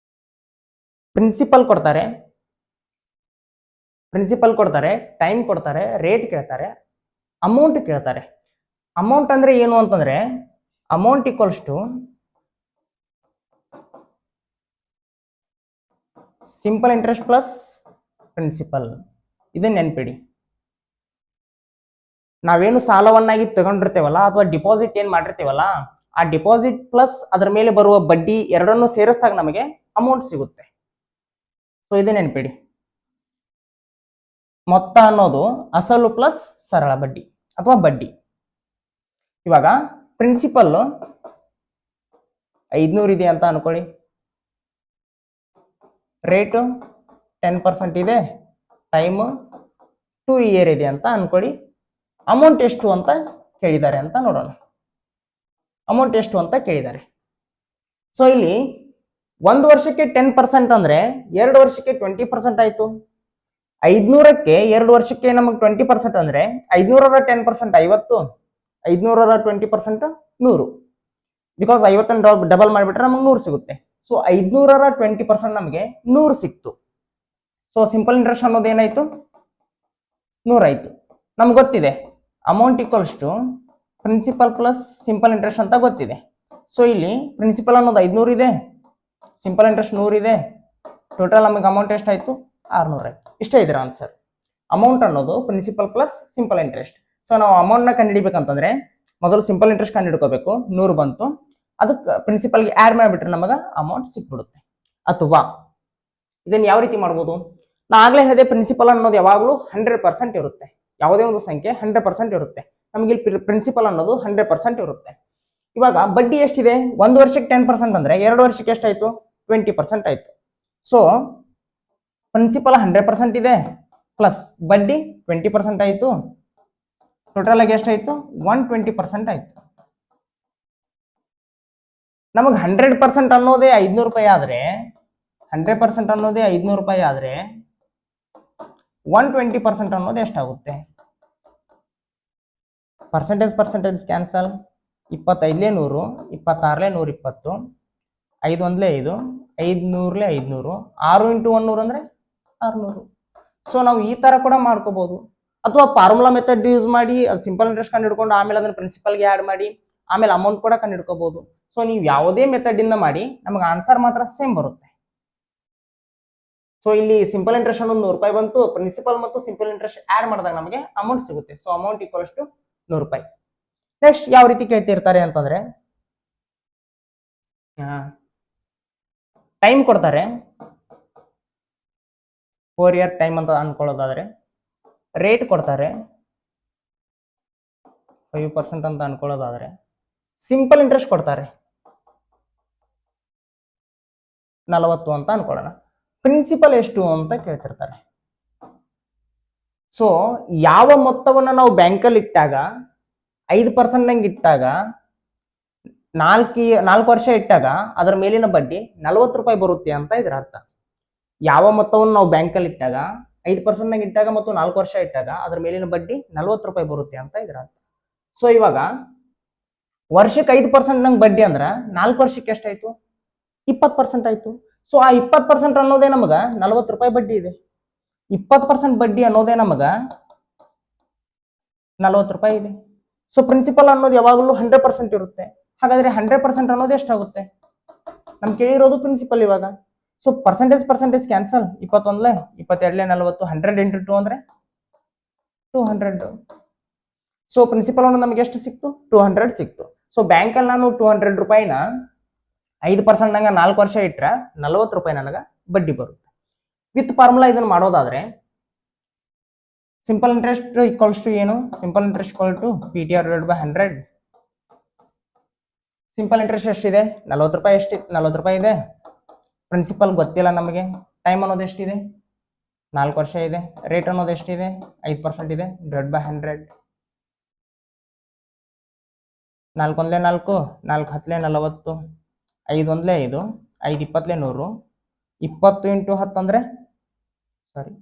ಪ್ರಿನ್ಸಿಪಲ್ ಕೊಡ್ತಾರೆ, ಟೈಮ್ ಕೊಡ್ತಾರೆ, ರೇಟ್ ಕೇಳ್ತಾರೆ, ಅಮೌಂಟ್ ಕೇಳ್ತಾರೆ. ಅಮೌಂಟ್ ಅಂದ್ರೆ ಏನು ಅಂತಂದ್ರೆ amount equals to simple interest plus principal. ಇದನ್ನ ನೆನ್ಪಿಡಿ. ನಾವೇನು ಸಾಲವನ್ನಾಗಿ ತಗೊಂಡಿರ್ತೇವಲ್ಲ ಅಥವಾ ಡಿಪಾಸಿಟ್ ಏನ್ ಮಾಡಿರ್ತೀವಲ್ಲ ಆ ಡಿಪಾಸಿಟ್ ಪ್ಲಸ್ ಅದರ ಮೇಲೆ ಬರುವ ಬಡ್ಡಿ ಎರಡನ್ನು ಸೇರಿಸಿದಾಗ ನಮಗೆ ಅಮೌಂಟ್ ಸಿಗುತ್ತೆ. ಸೊ ಇದು ನೆನ್ಪಿಡಿ. ಮೊತ್ತ ಅನ್ನೋದು ಅಸಲು ಪ್ಲಸ್ ಸರಳ ಬಡ್ಡಿ ಅಥವಾ ಬಡ್ಡಿ. ಇವಾಗ ಪ್ರಿನ್ಸಿಪಲ್ 500 ಇದೆ ಅಂತ ಅನ್ಕೊಳ್ಳಿ. ರೇಟು 10% ಇದೆ. ಟೈಮ್ 2 ಇಯರ್ ಇದೆ ಅಂತ ಅನ್ಕೊಳ್ಳಿ. ಅಮೌಂಟ್ ಎಷ್ಟು ಅಂತ ಕೇಳಿದ್ದಾರೆ ಅಂತ ನೋಡೋಣ. ಅಮೌಂಟ್ ಎಷ್ಟು ಅಂತ ಕೇಳಿದ್ದಾರೆ. ಸೊ ಇಲ್ಲಿ 1 ವರ್ಷಕ್ಕೆ 10% ಅಂದ್ರೆ 2 ವರ್ಷಕ್ಕೆ 20% ಆಯ್ತು. 500ಕ್ಕೆ 2 ವರ್ಷಕ್ಕೆ ನಮಗೆ 20% ಅಂದ್ರೆ 500ರ 10% 50, 500ರ 20% 100. ಬಿಕಾಸ್ 50 ಡಬಲ್ ಮಾಡಿಬಿಟ್ರೆ ನಮಗೆ 100 ಸಿಗುತ್ತೆ. ಸೊ 500ರ 20% ನಮಗೆ 100 ಸಿಕ್ತು. ಸೊ ಸಿಂಪಲ್ ಇಂಟ್ರೆಸ್ಟ್ ಅನ್ನೋದು ಏನಾಯ್ತು? 100 ಆಯ್ತು. ನಮ್ಗೆ ಗೊತ್ತಿದೆ amount equals to principal plus simple interest ಅಂತ ಗೊತ್ತಿದೆ. ಸೊ ಇಲ್ಲಿ ಪ್ರಿನ್ಸಿಪಲ್ ಅನ್ನೋದು 500 ಇದೆ, ಸಿಂಪಲ್ ಇಂಟ್ರೆಸ್ಟ್ 100 ಇದೆ. ಟೋಟಲ್ ನಮಗೆ ಅಮೌಂಟ್ ಎಷ್ಟಾಯ್ತು? 600 ಆಯ್ತು. ಇಷ್ಟೇ ಇದ್ರ ಆನ್ಸರ್. ಅಮೌಂಟ್ ಅನ್ನೋದು principal plus simple interest. So ನಾವು ಅಮೌಂಟ್ ನ ಕಂಡುಹಿಡಿಬೇಕಂತಂದ್ರೆ ಮೊದಲು ಸಿಂಪಲ್ ಇಂಟ್ರೆಸ್ಟ್ ಕಂಡುಹಿಡ್ಕೋಬೇಕು. 100 ಬಂತು, ಅದಕ್ಕೆ ಪ್ರಿನ್ಸಿಪಲ್ಗೆ ಆಡ್ ಮಾಡಿಬಿಟ್ರೆ ನಮಗೆ ಅಮೌಂಟ್ ಸಿಕ್ಬಿಡುತ್ತೆ. ಅಥವಾ ಇದನ್ನ ಯಾವ ರೀತಿ ಮಾಡ್ಬೋದು? ನಾ ಆಗ್ಲೇ ಹೇಳಿದೆ ಪ್ರಿನ್ಸಿಪಲ್ ಅನ್ನೋದು ಯಾವಾಗಲೂ 100% ಇರುತ್ತೆ. ಯಾವುದೇ ಒಂದು ಸಂಖ್ಯೆ 100% ಇರುತ್ತೆ. ನಮಗೆ ಇಲ್ಲಿ ಪ್ರಿನ್ಸಿಪಲ್ ಅನ್ನೋದು 100% ಇರುತ್ತೆ. ಇವಾಗ ಬಡ್ಡಿ ಎಷ್ಟಿದೆ? 1 ವರ್ಷಕ್ಕೆ 10% ಅಂದ್ರೆ 2 ವರ್ಷಕ್ಕೆ ಎಷ್ಟಾಯ್ತು? 20% ಆಯ್ತು. ಸೊ ಪ್ರಿನ್ಸಿಪಲ್ 100% ಇದೆ ಪ್ಲಸ್ ಬಡ್ಡಿ 20% ಆಯ್ತು. ಟೋಟಲ್ ಆಗಿ ಎಷ್ಟಾಯ್ತು? 120% ಆಯ್ತು. ನಮಗೆ 100% ಅನ್ನೋದೇ 500 ರೂಪಾಯಿ ಆದ್ರೆ 100% ಅನ್ನೋದೇ 500 ರೂಪಾಯಿ ಆದ್ರೆ 120% ಅನ್ನೋದು ಎಷ್ಟಾಗುತ್ತೆ? Percentage cancel. 25ಲೇ 100, 26ಲೇ 120, 5 1ಲೇ 5, 500ಲೇ 500, 6 × 100 ಅಂದ್ರೆ 600. ಸೊ ನಾವು ಈ ತರ ಕೂಡ ಮಾಡ್ಕೋಬಹುದು. ಅಥವಾ ಫಾರ್ಮುಲಾ ಮೆಥಡ್ ಯೂಸ್ ಮಾಡಿ ಸಿಂಪಲ್ ಇಂಟ್ರೆಸ್ಟ್ ಕಂಡು ಹಿಡ್ಕೊಂಡು ಆಮೇಲೆ ಅದನ್ನ ಪ್ರಿನ್ಸಿಪಲ್ಗೆ ಆಡ್ ಮಾಡಿ ಆಮೇಲೆ ಅಮೌಂಟ್ ಕೂಡ ಕಂಡು ಹಿಡ್ಕೋಬಹುದು. ಸೊ ನೀವು ಯಾವುದೇ ಮೆಥಡ್ ಇಂದ ಮಾಡಿ ನಮಗೆ ಆನ್ಸರ್ ಮಾತ್ರ ಸೇಮ್ ಬರುತ್ತೆ. ಸೊ ಇಲ್ಲಿ ಸಿಂಪಲ್ ಇಂಟ್ರೆಸ್ಟ್ ಅನ್ನೋದು 100 ರೂಪಾಯಿ ಬಂತು. ಪ್ರಿನ್ಸಿಪಲ್ ಮತ್ತು ಸಿಂಪಲ್ ಇಂಟ್ರೆಸ್ಟ್ ಆಡ್ ಮಾಡಿದಾಗ ನಮಗೆ ಅಮೌಂಟ್ ಸಿಗುತ್ತೆ. ಸೊ ಅಮೌಂಟ್ ಈಕ್ವಲ್ಸ್ ಟು 100 ರೂಪಾಯಿ. ನೆಕ್ಸ್ಟ್ ಯಾವ ರೀತಿ ಕೇಳ್ತಿರ್ತಾರೆ ಅಂತಂದ್ರೆ ಟೈಮ್ ಕೊಡ್ತಾರೆ, 4 ಇಯರ್ ಟೈಮ್ ಅಂತ ಅನ್ಕೊಳ್ಳೋದಾದ್ರೆ, ರೇಟ್ ಕೊಡ್ತಾರೆ 5% ಅಂತ ಅನ್ಕೊಳ್ಳೋದಾದ್ರೆ, ಸಿಂಪಲ್ ಇಂಟ್ರೆಸ್ಟ್ ಕೊಡ್ತಾರೆ 40 ಅಂತ ಅನ್ಕೊಳ್ಳೋಣ. ಪ್ರಿನ್ಸಿಪಲ್ ಎಷ್ಟು ಅಂತ ಕೇಳ್ತಿರ್ತಾರೆ. ಸೊ ಯಾವ ಮೊತ್ತವನ್ನು ನಾವು ಬ್ಯಾಂಕಲ್ಲಿ ಇಟ್ಟಾಗ 5% ನಂಗೆ ಇಟ್ಟಾಗ 4 ವರ್ಷ ಇಟ್ಟಾಗ ಅದರ ಮೇಲಿನ ಬಡ್ಡಿ 40 ರೂಪಾಯಿ ಬರುತ್ತೆ ಅಂತ ಇದರ ಅರ್ಥ. ಯಾವ ಮೊತ್ತವನ್ನು ನಾವು ಬ್ಯಾಂಕಲ್ಲಿ ಇಟ್ಟಾಗ 5% ನಂಗೆ ಇಟ್ಟಾಗ ಮತ್ತು 4 ವರ್ಷ ಇಟ್ಟಾಗ ಅದರ ಮೇಲಿನ ಬಡ್ಡಿ 40 ರೂಪಾಯಿ ಬರುತ್ತೆ ಅಂತ ಇದರ ಅರ್ಥ. ಸೊ ಇವಾಗ ವರ್ಷಕ್ಕೆ 5% ನಂಗೆ ಬಡ್ಡಿ ಅಂದ್ರೆ 4 ವರ್ಷಕ್ಕೆ ಎಷ್ಟಾಯ್ತು? 20% ಆಯ್ತು. ಸೊ ಆ 20% ಅನ್ನೋದೇ ನಮಗ 40 ರೂಪಾಯಿ ಬಡ್ಡಿ ಇದೆ. 20% ಬಡ್ಡಿ ಅನ್ನೋದೇ ನಮಗ 40 ರೂಪಾಯಿ ಇದೆ. ಸೊ ಪ್ರಿನ್ಸಿಪಲ್ ಅನ್ನೋದು ಯಾವಾಗಲೂ 100% ಇರುತ್ತೆ. ಹಾಗಾದ್ರೆ 100% ಅನ್ನೋದು ಎಷ್ಟಾಗುತ್ತೆ? ನಮ್ಗೆ ಕೇಳಿರೋದು ಪ್ರಿನ್ಸಿಪಲ್ ಇವಾಗ. So percentage cancel. 21ಲೇ 22ಲೇ 40, 100 × 2 ಅಂದ್ರೆ 200. ಸೊ ಪ್ರಿನ್ಸಿಪಲ್ ಅನ್ನೋದು ನಮಗೆ ಎಷ್ಟು ಸಿಕ್ತು? 200 ಸಿಕ್ತು. ಸೊ ಬ್ಯಾಂಕಲ್ಲಿ ನಾನು 200 ರೂಪಾಯಿನ 5% ನಂಗೆ 4 ವರ್ಷ ಇಟ್ರೆ 40 ರೂಪಾಯಿ ನನಗೆ ಬಡ್ಡಿ ಬರುತ್ತೆ. ವಿತ್ ಫಾರ್ಮುಲಾ ಇದನ್ನು ಮಾಡೋದಾದ್ರೆ ಸಿಂಪಲ್ ಇಂಟ್ರೆಸ್ಟ್ ಈಕ್ವಲ್ಸ್ ಟು ಏನು? Simple interest equal to PTR / 100. Simple interest ಎಷ್ಟಿದೆ? 40 ರೂಪಾಯಿ. 40 ರೂಪಾಯಿ ಇದೆ. ಪ್ರಿನ್ಸಿಪಲ್ ಗೊತ್ತಿಲ್ಲ ನಮಗೆ. ಟೈಮ್ ಅನ್ನೋದು ಎಷ್ಟಿದೆ? 4 ವರ್ಷ ಇದೆ. ರೇಟ್ ಅನ್ನೋದು ಎಷ್ಟಿದೆ? 5% ಇದೆ. / 100. 4 1ಲೇ 4, 4 10ಲೇ 40, 5 1ಲೇ 5, 5 20ಲೇ 100, 20 × 10 ಅಂದ್ರೆ ಸಾರಿ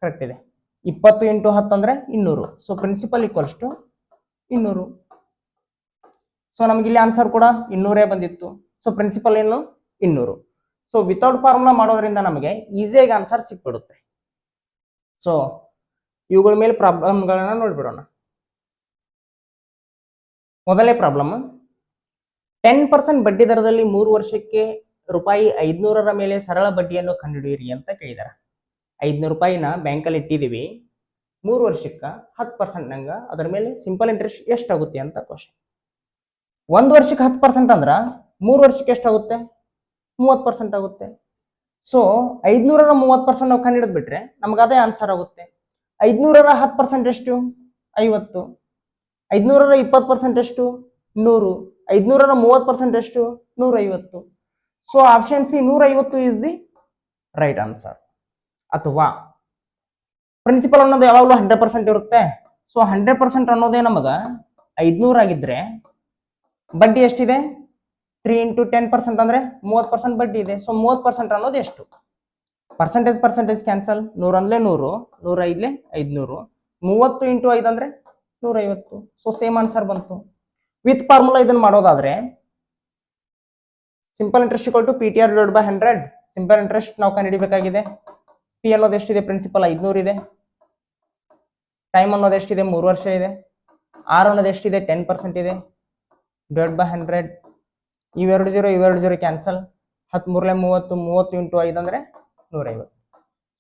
ಕರೆಕ್ಟ್ ಇದೆ. 20 × 10 ಅಂದ್ರೆ 200. So principal equals to 200. So ನಮ್ಗೆ ಇಲ್ಲಿ ಆನ್ಸರ್ ಕೂಡ 200 ಬಂದಿತ್ತು. ಸೊ ಪ್ರಿನ್ಸಿಪಲ್ ಏನು? 200. ಸೊ ವಿತೌಟ್ ಫಾರ್ಮುಲಾ ಮಾಡೋದ್ರಿಂದ ನಮಗೆ ಈಸಿಯಾಗಿ ಆನ್ಸರ್ ಸಿಕ್ಬಿಡುತ್ತೆ. ಸೊ ಇವುಗಳ ಮೇಲೆ ಪ್ರಾಬ್ಲಮ್ಗಳನ್ನ ನೋಡ್ಬಿಡೋಣ. ಮೊದಲನೇ ಪ್ರಾಬ್ಲಮ್, 10% ಬಡ್ಡಿ ದರದಲ್ಲಿ 3 ವರ್ಷಕ್ಕೆ ರೂಪಾಯಿ 500ರ ಮೇಲೆ ಸರಳ ಬಡ್ಡಿಯನ್ನು ಕಂಡುಹಿಡಿಯಿರಿ ಅಂತ ಕೇಳಿದಾರೆ. 500 ರೂಪಾಯಿನ ಬ್ಯಾಂಕಲ್ಲಿ ಇಟ್ಟಿದ್ದೀವಿ, 3 ವರ್ಷಕ್ಕೆ 10% ನಂಗ ಅದರ ಮೇಲೆ ಸಿಂಪಲ್ ಇಂಟ್ರೆಸ್ಟ್ ಎಷ್ಟಾಗುತ್ತೆ ಅಂತ ಕ್ವಶನ್. 1 ವರ್ಷಕ್ಕೆ 10% ಅಂದ್ರೆ 3 ವರ್ಷಕ್ಕೆ ಎಷ್ಟಾಗುತ್ತೆ? 30% ಆಗುತ್ತೆ. ಸೊ 500ರ 30% ನಾವು ಕಂಡುಹಿಡಿದು ಬಿಟ್ರೆ ನಮ್ಗೆ ಅದೇ ಆನ್ಸರ್ ಆಗುತ್ತೆ. 500ರ 10% ಎಷ್ಟು? 50. 500ರ 20% ಎಷ್ಟು? 100. 500ರ 30% ಎಷ್ಟು? 150. So option C 150 is the right answer. ಅಥವಾ ಪ್ರಿನ್ಸಿಪಲ್ ಅನ್ನೋದು ಯಾವಾಗಲೂ 100% ಇರುತ್ತೆ. ಸೊ 100% ಅನ್ನೋದೇ ನಮಗ 500 ಆಗಿದ್ರೆ ಬಡ್ಡಿ ಎಷ್ಟಿದೆ? 3 × 10% ಅಂದ್ರೆ 30% ಬಡ್ಡಿ ಇದೆ. ಸೊ 30% ಅನ್ನೋದು ಎಷ್ಟು? Percentage cancel. 100 1ಲೇ 100, 105ಲೇ 500, 30 × 5 ಅಂದ್ರೆ 150. ಸೊ ಸೇಮ್ ಆನ್ಸರ್ ಬಂತು. ವಿತ್ ಫಾರ್ಮುಲಾ ಇದನ್ನ ಮಾಡೋದಾದ್ರೆ simple interest equal to PTR / 100. Simple interest ನಾವು ಕಂಡುಹಿಡಿಬೇಕಾಗಿದೆ. ಪಿ ಅನ್ನೋದು ಎಷ್ಟಿದೆ? ಪ್ರಿನ್ಸಿಪಲ್ 500 ಇದೆ. ಟೈಮ್ ಅನ್ನೋದು ಎಷ್ಟಿದೆ? 3 ವರ್ಷ ಇದೆ. ಆರ್ ಅನ್ನೋದು ಎಷ್ಟಿದೆ? 10% ಇದೆ. / 100. ಇವೆರಡು 0 ಕ್ಯಾನ್ಸಲ್. 10 3 30, 30 ಇಂಟು 5 ಅಂದರೆ 150.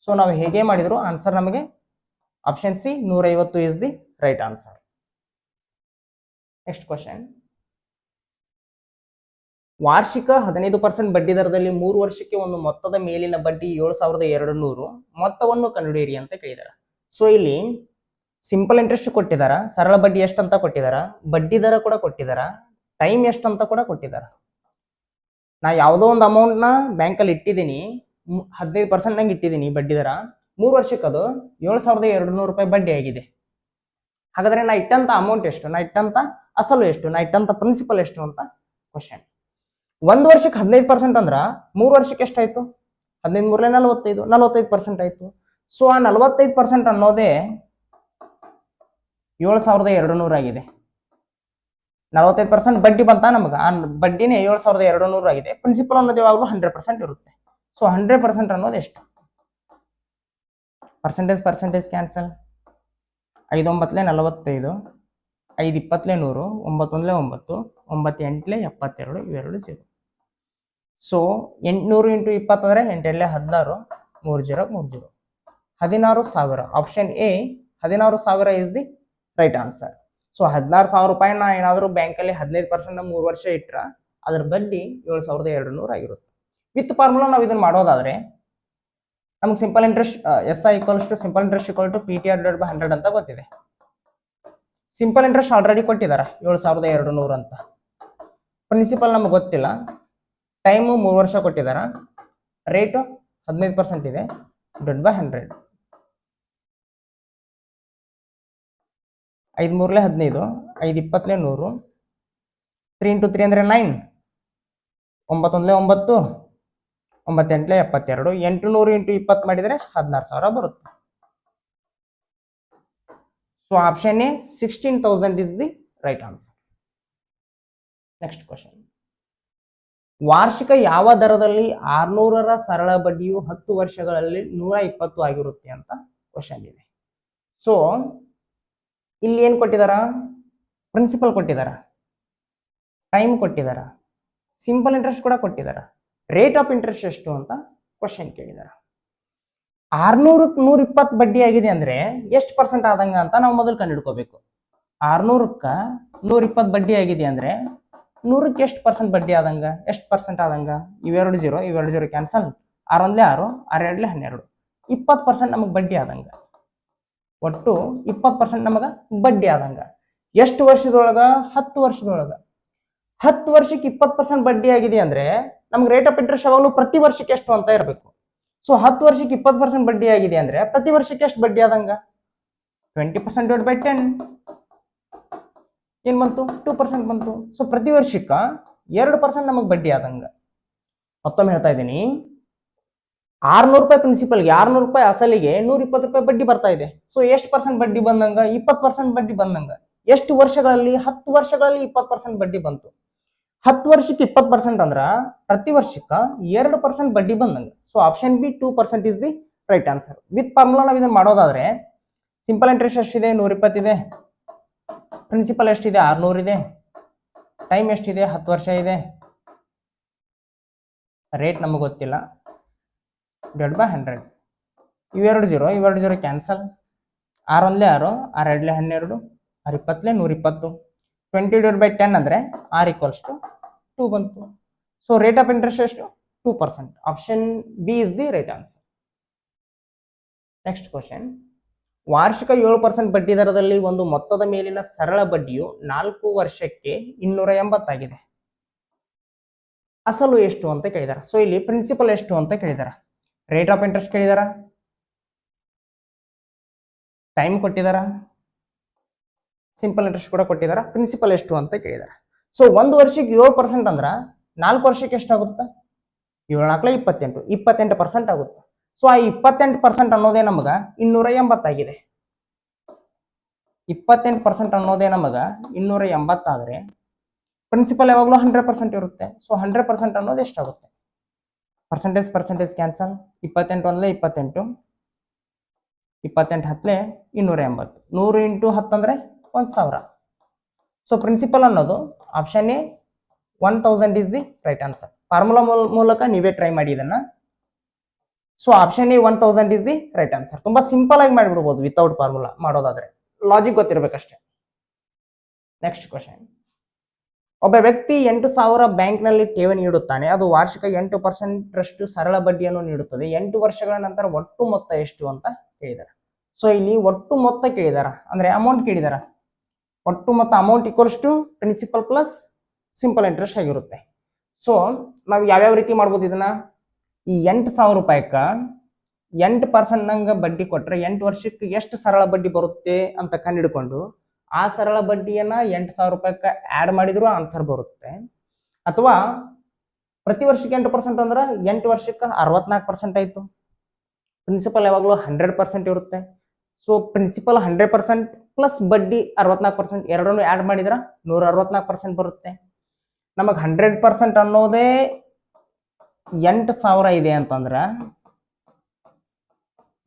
ಸೊ ನಾವು ಹೇಗೆ ಮಾಡಿದ್ರು ಆನ್ಸರ್ ನಮಗೆ option C 150 is the right answer. Next question, ವಾರ್ಷಿಕ 15% ಬಡ್ಡಿ ದರದಲ್ಲಿ 3 ವರ್ಷಕ್ಕೆ ಒಂದು ಮೊತ್ತದ ಮೇಲಿನ ಬಡ್ಡಿ 7,200 ಮೊತ್ತವನ್ನು ಕಂಡುಹಿಡಿಯಿರಿ ಅಂತ ಕೇಳಿದಾರೆ. ಸೊ ಇಲ್ಲಿ ಸಿಂಪಲ್ ಇಂಟ್ರೆಸ್ಟ್ ಕೊಟ್ಟಿದಾರ, ಸರಳ ಬಡ್ಡಿ ಎಷ್ಟಂತ ಕೊಟ್ಟಿದಾರ, ಬಡ್ಡಿ ದರ ಕೂಡ ಕೊಟ್ಟಿದಾರ, ಟೈಮ್ ಎಷ್ಟಂತ ಕೂಡ ಕೊಟ್ಟಿದಾರ. ನಾ ಯಾವುದೋ ಒಂದು ಅಮೌಂಟ್ ನ ಬ್ಯಾಂಕಲ್ಲಿ ಇಟ್ಟಿದ್ದೀನಿ, 15% ನಂಗೆ ಇಟ್ಟಿದ್ದೀನಿ ಬಡ್ಡಿ ದರ, 3 ವರ್ಷಕ್ಕೆ ಅದು 7,200 ರೂಪಾಯಿ ಬಡ್ಡಿ ಆಗಿದೆ. ಹಾಗಾದ್ರೆ ನಾ ಇಟ್ಟಂತ ಅಮೌಂಟ್ ಎಷ್ಟು, ನಾ ಇಟ್ಟಂತ ಅಸಲು ಎಷ್ಟು, ನಾ ಇಟ್ಟಂತ ಪ್ರಿನ್ಸಿಪಲ್ ಎಷ್ಟು ಅಂತ ಕ್ವಶನ್. 1 ವರ್ಷಕ್ಕೆ 15% ಅಂದ್ರ 3 ವರ್ಷಕ್ಕೆ ಎಷ್ಟಾಯ್ತು, 15 3 45% ಆಯ್ತು. ಸೊ ಆ 45% ಅನ್ನೋದೇ 7,200 ಆಗಿದೆ. 45% ಬಡ್ಡಿ ಬಂತ ನಮಗ, ಆ ಬಡ್ಡಿನೇ 7,200 ಆಗಿದೆ. ಪ್ರಿನ್ಸಿಪಲ್ ಅನ್ನೋದು ಯಾವಾಗಲೂ 100% ಇರುತ್ತೆ. ಸೊ 100% ಅನ್ನೋದು ಎಷ್ಟು, ಪರ್ಸೆಂಟೇಜ್ ಕ್ಯಾನ್ಸಲ್. 5 9 45, 5 20 100, 9 1 9, 9 8 72, 2 0. ಸೊ 800 ಇಂಟು 20 ಅಂದರೆ 8 8 16, 3 0 3 0, 16,000. Option A 16,000 is the right answer. So 16,000 ರೂಪಾಯಿನ ಏನಾದರೂ ಬ್ಯಾಂಕಲ್ಲಿ 15% 3 ವರ್ಷ ಇಟ್ಟರೆ ಅದ್ರ ಬಡ್ಡಿ 7,200 ಆಗಿರುತ್ತೆ. ವಿತ್ ಫಾರ್ಮುಲಾ ನಾವು ಇದನ್ನು ಮಾಡೋದಾದ್ರೆ ನಮ್ಗೆ simple interest S I equals to simple interest equal to P T R divided by 100 ಅಂತ ಗೊತ್ತಿದೆ. ಸಿಂಪಲ್ ಇಂಟ್ರೆಸ್ಟ್ ಆಲ್ರೆಡಿ ಕೊಟ್ಟಿದ್ದಾರೆ 7,200 ಅಂತ. ಪ್ರಿನ್ಸಿಪಲ್ ನಮ್ಗೆ ಗೊತ್ತಿಲ್ಲ, ಟೈಮು 3 ವರ್ಷ ಕೊಟ್ಟಿದ್ದಾರೆ, ರೇಟು 15% ಇದೆ, ಡಿವೈಡೆಡ್ ಬೈ 100. 5 3 15, 5 20 100, 3 ಇಂಟು 3 ಅಂದರೆ 9, 9 1 9, 9 8 72, 800 ಇಂಟು 20 ಮಾಡಿದರೆ 16,000 ಬರುತ್ತೆ. So option A 16,000 is the right answer. Next question, ವಾರ್ಷಿಕ ಯಾವ ದರದಲ್ಲಿ 600ರ ಸರಳ ಬಡ್ಡಿಯು 10 ವರ್ಷಗಳಲ್ಲಿ 120 ಆಗಿರುತ್ತೆ ಅಂತ ಕ್ವಶನ್ ಇದೆ. ಸೊ ಇಲ್ಲಿ ಏನು ಕೊಟ್ಟಿದಾರ, ಪ್ರಿನ್ಸಿಪಲ್ ಕೊಟ್ಟಿದಾರ, ಟೈಮ್ ಕೊಟ್ಟಿದಾರ, ಸಿಂಪಲ್ ಇಂಟ್ರೆಸ್ಟ್ ಕೂಡ ಕೊಟ್ಟಿದಾರ, ರೇಟ್ ಆಫ್ ಇಂಟ್ರೆಸ್ಟ್ ಎಷ್ಟು ಅಂತ ಕ್ವಶನ್ ಕೇಳಿದಾರ. 600ಕ್ಕೆ 120 ಬಡ್ಡಿ ಆಗಿದೆ ಅಂದ್ರೆ ಎಷ್ಟು ಪರ್ಸೆಂಟ್ ಆದಂಗ ಅಂತ ನಾವು ಮೊದಲು ಕಂಡುಹಿಡ್ಕೋಬೇಕು. 600ಕ್ಕೆ 120 ಬಡ್ಡಿ ಆಗಿದೆ ಅಂದ್ರೆ 100ಕ್ಕೆ ಎಷ್ಟು ಪರ್ಸೆಂಟ್ ಬಡ್ಡಿ ಆದಂಗ, ಎಷ್ಟು ಪರ್ಸೆಂಟ್ ಆದಂಗ, ಇವೆರಡು 0 ಕ್ಯಾನ್ಸಲ್, 6 1 6, 6 2 12, 20% ನಮಗೆ ಬಡ್ಡಿ ಆದಂಗ. ಒಟ್ಟು 20% ನಮಗ ಬಡ್ಡಿ ಆದಂಗ. ಎಷ್ಟು ವರ್ಷದೊಳಗ, 10 ವರ್ಷದೊಳಗ. 10 ವರ್ಷಕ್ಕೆ 20% ಬಡ್ಡಿ ಆಗಿದೆ ಅಂದ್ರೆ ನಮ್ಗೆ ರೇಟ್ ಆಫ್ ಇಂಟ್ರೆಸ್ಟ್ ಯಾವಾಗಲೂ ಪ್ರತಿ ವರ್ಷಕ್ಕೆ ಎಷ್ಟು ಅಂತ ಇರಬೇಕು. ಸೊ 10 ವರ್ಷಕ್ಕೆ 20% ಬಡ್ಡಿ ಆಗಿದೆ ಅಂದ್ರೆ ಪ್ರತಿ ವರ್ಷಕ್ಕೆ ಎಷ್ಟು ಬಡ್ಡಿ ಆದಂಗ, 20% ಡಿವೈಡ್ ಬೈ 10 ಏನ್ ಬಂತು, 2% ಬಂತು. ಸೊ ಪ್ರತಿ ವರ್ಷಕ್ಕೆ 2% ನಮಗೆ ಬಡ್ಡಿ ಆದಂಗ. ಮತ್ತೊಮ್ಮೆ ಹೇಳ್ತಾ ಇದ್ದೀನಿ, 600 ರೂಪಾಯಿ ಪ್ರಿನ್ಸಿಪಲ್ಗೆ, 600 ರೂಪಾಯಿ ಅಸಲಿಗೆ 120 ರೂಪಾಯಿ ಬಡ್ಡಿ ಬರ್ತಾ ಇದೆ. ಸೊ ಎಷ್ಟು ಪರ್ಸೆಂಟ್ ಬಡ್ಡಿ ಬಂದಂಗ, 20% ಬಡ್ಡಿ ಬಂದಂಗ. ಎಷ್ಟು ವರ್ಷಗಳಲ್ಲಿ, 10 ವರ್ಷಗಳಲ್ಲಿ 20% ಬಡ್ಡಿ ಬಂತು. 10 ವರ್ಷಕ್ಕೆ 20% ಅಂದ್ರ ಪ್ರತಿ ವರ್ಷಕ್ಕೆ 2% ಬಡ್ಡಿ ಬಂದಂಗ. So option B 2% is the right answer. With formula ನಾವು ಇದನ್ನ ಮಾಡೋದಾದ್ರೆ ಸಿಂಪಲ್ ಇಂಟ್ರೆಸ್ಟ್ ಎಷ್ಟಿದೆ, 120 ಇದೆ, ಪ್ರಿನ್ಸಿಪಲ್ ಎಷ್ಟಿದೆ, 600 ಇದೆ, ಟೈಮ್ ಎಷ್ಟಿದೆ, 10 ವರ್ಷ ಇದೆ, ರೇಟ್ ನಮಗೆ ಗೊತ್ತಿಲ್ಲ, ಡಿವೈಡ್ ಬೈ 100. ಇವೆರಡು 0 ಕ್ಯಾನ್ಸಲ್, 6 1 6, 6 2 12, 6 20 120, 20 ಡಿವೈಡ್ ಬೈ 10 ಅಂದ್ರೆ R ಈಕ್ವಲ್ಸ್ ಟು 2 ಬಂತು. ಸೊ ರೇಟ್ ಆಫ್ ಇಂಟ್ರೆಸ್ಟ್ ಎಷ್ಟು, 2%. Option B is the right answer. Next question, ವಾರ್ಷಿಕ 7% ಬಡ್ಡಿ ದರದಲ್ಲಿ ಒಂದು ಮೊತ್ತದ ಮೇಲಿನ ಸರಳ ಬಡ್ಡಿಯು 4 ವರ್ಷಕ್ಕೆ 280 ಆಗಿದೆ. ಅಸಲು ಎಷ್ಟು ಅಂತ ಕೇಳಿದಾರ. ಸೊ ಇಲ್ಲಿ ಪ್ರಿನ್ಸಿಪಲ್ ಎಷ್ಟು ಅಂತ ಕೇಳಿದಾರ, ರೇಟ್ ಆಫ್ ಇಂಟ್ರೆಸ್ಟ್ ಕೇಳಿದಾರ, ಟೈಮ್ ಕೊಟ್ಟಿದಾರ, ಸಿಂಪಲ್ ಇಂಟ್ರೆಸ್ಟ್ ಕೂಡ ಕೊಟ್ಟಿದಾರ, ಪ್ರಿನ್ಸಿಪಲ್ ಎಷ್ಟು ಅಂತ ಕೇಳಿದಾರ. ಸೊ 1 ವರ್ಷಕ್ಕೆ 7% ಅಂದ್ರ 4 ವರ್ಷಕ್ಕೆ ಎಷ್ಟಾಗುತ್ತೆ, 7 4 28, 28% ಆಗುತ್ತೆ. ಸೊ ಆ 28% ಅನ್ನೋದೇ ನಮಗ 280 ಆಗಿದೆ. 28% ಅನ್ನೋದೇ ನಮಗ 280 ಆದ್ರೆ ಪ್ರಿನ್ಸಿಪಲ್ ಯಾವಾಗಲೂ 100% ಇರುತ್ತೆ. ಸೊ 100% ಅನ್ನೋದು ಎಷ್ಟಾಗುತ್ತೆ, ಪರ್ಸೆಂಟೇಜ್ ಕ್ಯಾನ್ಸಲ್, 28 1 28, 28 10 280, 100 ಇಂಟು 10 ಅಂದ್ರೆ 1000. ಸೊ ಪ್ರಿನ್ಸಿಪಲ್ ಅನ್ನೋದು option A 1000 is the right answer. Formula ಮೂಲಕ ನೀವೇ ಟ್ರೈ ಮಾಡಿ ಇದನ್ನ. So option A 1000 is the right answer. ತುಂಬಾ ಸಿಂಪಲ್ ಆಗಿ ಮಾಡಿಬಿಡ್ಬೋದು ವಿತೌಟ್ ಫಾರ್ಮುಲಾ ಮಾಡೋದಾದ್ರೆ, ಲಾಜಿಕ್ ಗೊತ್ತಿರಬೇಕಷ್ಟೇ. Next question. ಒಬ್ಬ ವ್ಯಕ್ತಿ 8,000 ಬ್ಯಾಂಕ್ನಲ್ಲಿ ಠೇವಣಿ ಇಡುತ್ತಾನೆ. ಅದು ವಾರ್ಷಿಕ 8% ರಷ್ಟು ಸರಳ ಬಡ್ಡಿಯನ್ನು ನೀಡುತ್ತದೆ. 8 ವರ್ಷಗಳ ನಂತರ ಒಟ್ಟು ಮೊತ್ತ ಎಷ್ಟು ಅಂತ ಕೇಳಿದಾರೆ. ಸೊ ಇಲ್ಲಿ ಒಟ್ಟು ಮೊತ್ತ ಕೇಳಿದಾರ ಅಂದ್ರೆ ಅಮೌಂಟ್ ಕೇಳಿದಾರ. ಒಟ್ಟು ಮೊತ್ತ amount equals to principal plus simple interest ಆಗಿರುತ್ತೆ. ಸೊ ನಾವು ಯಾವ್ಯಾವ ರೀತಿ ಮಾಡ್ಬೋದು ಇದನ್ನ, ಈ 8,000 ರೂಪಾಯಿಕ 8% ನಂಗೆ ಬಡ್ಡಿ ಕೊಟ್ರೆ 8 ವರ್ಷಕ್ಕೆ ಎಷ್ಟು ಸರಳ ಬಡ್ಡಿ ಬರುತ್ತೆ ಅಂತ ಕಂಡಿಡ್ಕೊಂಡು ಆ ಸರಳ ಬಡ್ಡಿಯನ್ನ 8,000 ರೂಪಾಯಿಗೆ ಆಡ್ ಮಾಡಿದ್ರು ಆನ್ಸರ್ ಬರುತ್ತೆ. ಅಥವಾ ಪ್ರತಿ ವರ್ಷಕ್ಕೆ 8% ಅಂದ್ರೆ 8 ವರ್ಷಕ್ಕೆ 64% ಆಯ್ತು. ಪ್ರಿನ್ಸಿಪಲ್ ಯಾವಾಗಲೂ 100% ಇರುತ್ತೆ. ಸೊ ಪ್ರಿನ್ಸಿಪಲ್ 100% ಪ್ಲಸ್ ಬಡ್ಡಿ 64% ಎರಡನ್ನು ಆಡ್ ಮಾಡಿದ್ರೆ 164% ಬರುತ್ತೆ. ನಮಗೆ 100% ಅನ್ನೋದೇ 8,000 ಇದೆ ಅಂತಂದ್ರ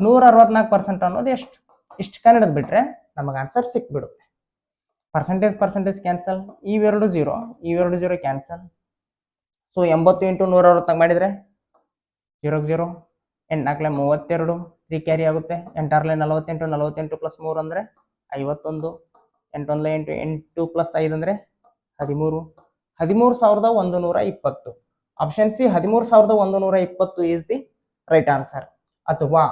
164% ಅನ್ನೋದು ಎಷ್ಟು, ಇಷ್ಟು ಕನ್ನಡದ್ ಬಿಟ್ರೆ ನಮಗೆ ಆನ್ಸರ್ ಸಿಕ್ಬಿಡುತ್ತೆ. ಪರ್ಸೆಂಟೇಜ್ ಕ್ಯಾನ್ಸಲ್, ಇವೆರಡು 0 ಕ್ಯಾನ್ಸಲ್. ಸೊ 80 × 160 ಮಾಡಿದ್ರೆ 0 0 8 32 3 ಕ್ಯಾರಿ ಆಗುತ್ತೆ. 8 48 ಪ್ಲಸ್ 3 ಅಂದ್ರೆ 51, 8 8 ಪ್ಲಸ್ 5 ಅಂದ್ರೆ 13, 13,120. Option C 13,120 is the right answer. ಅಥವಾ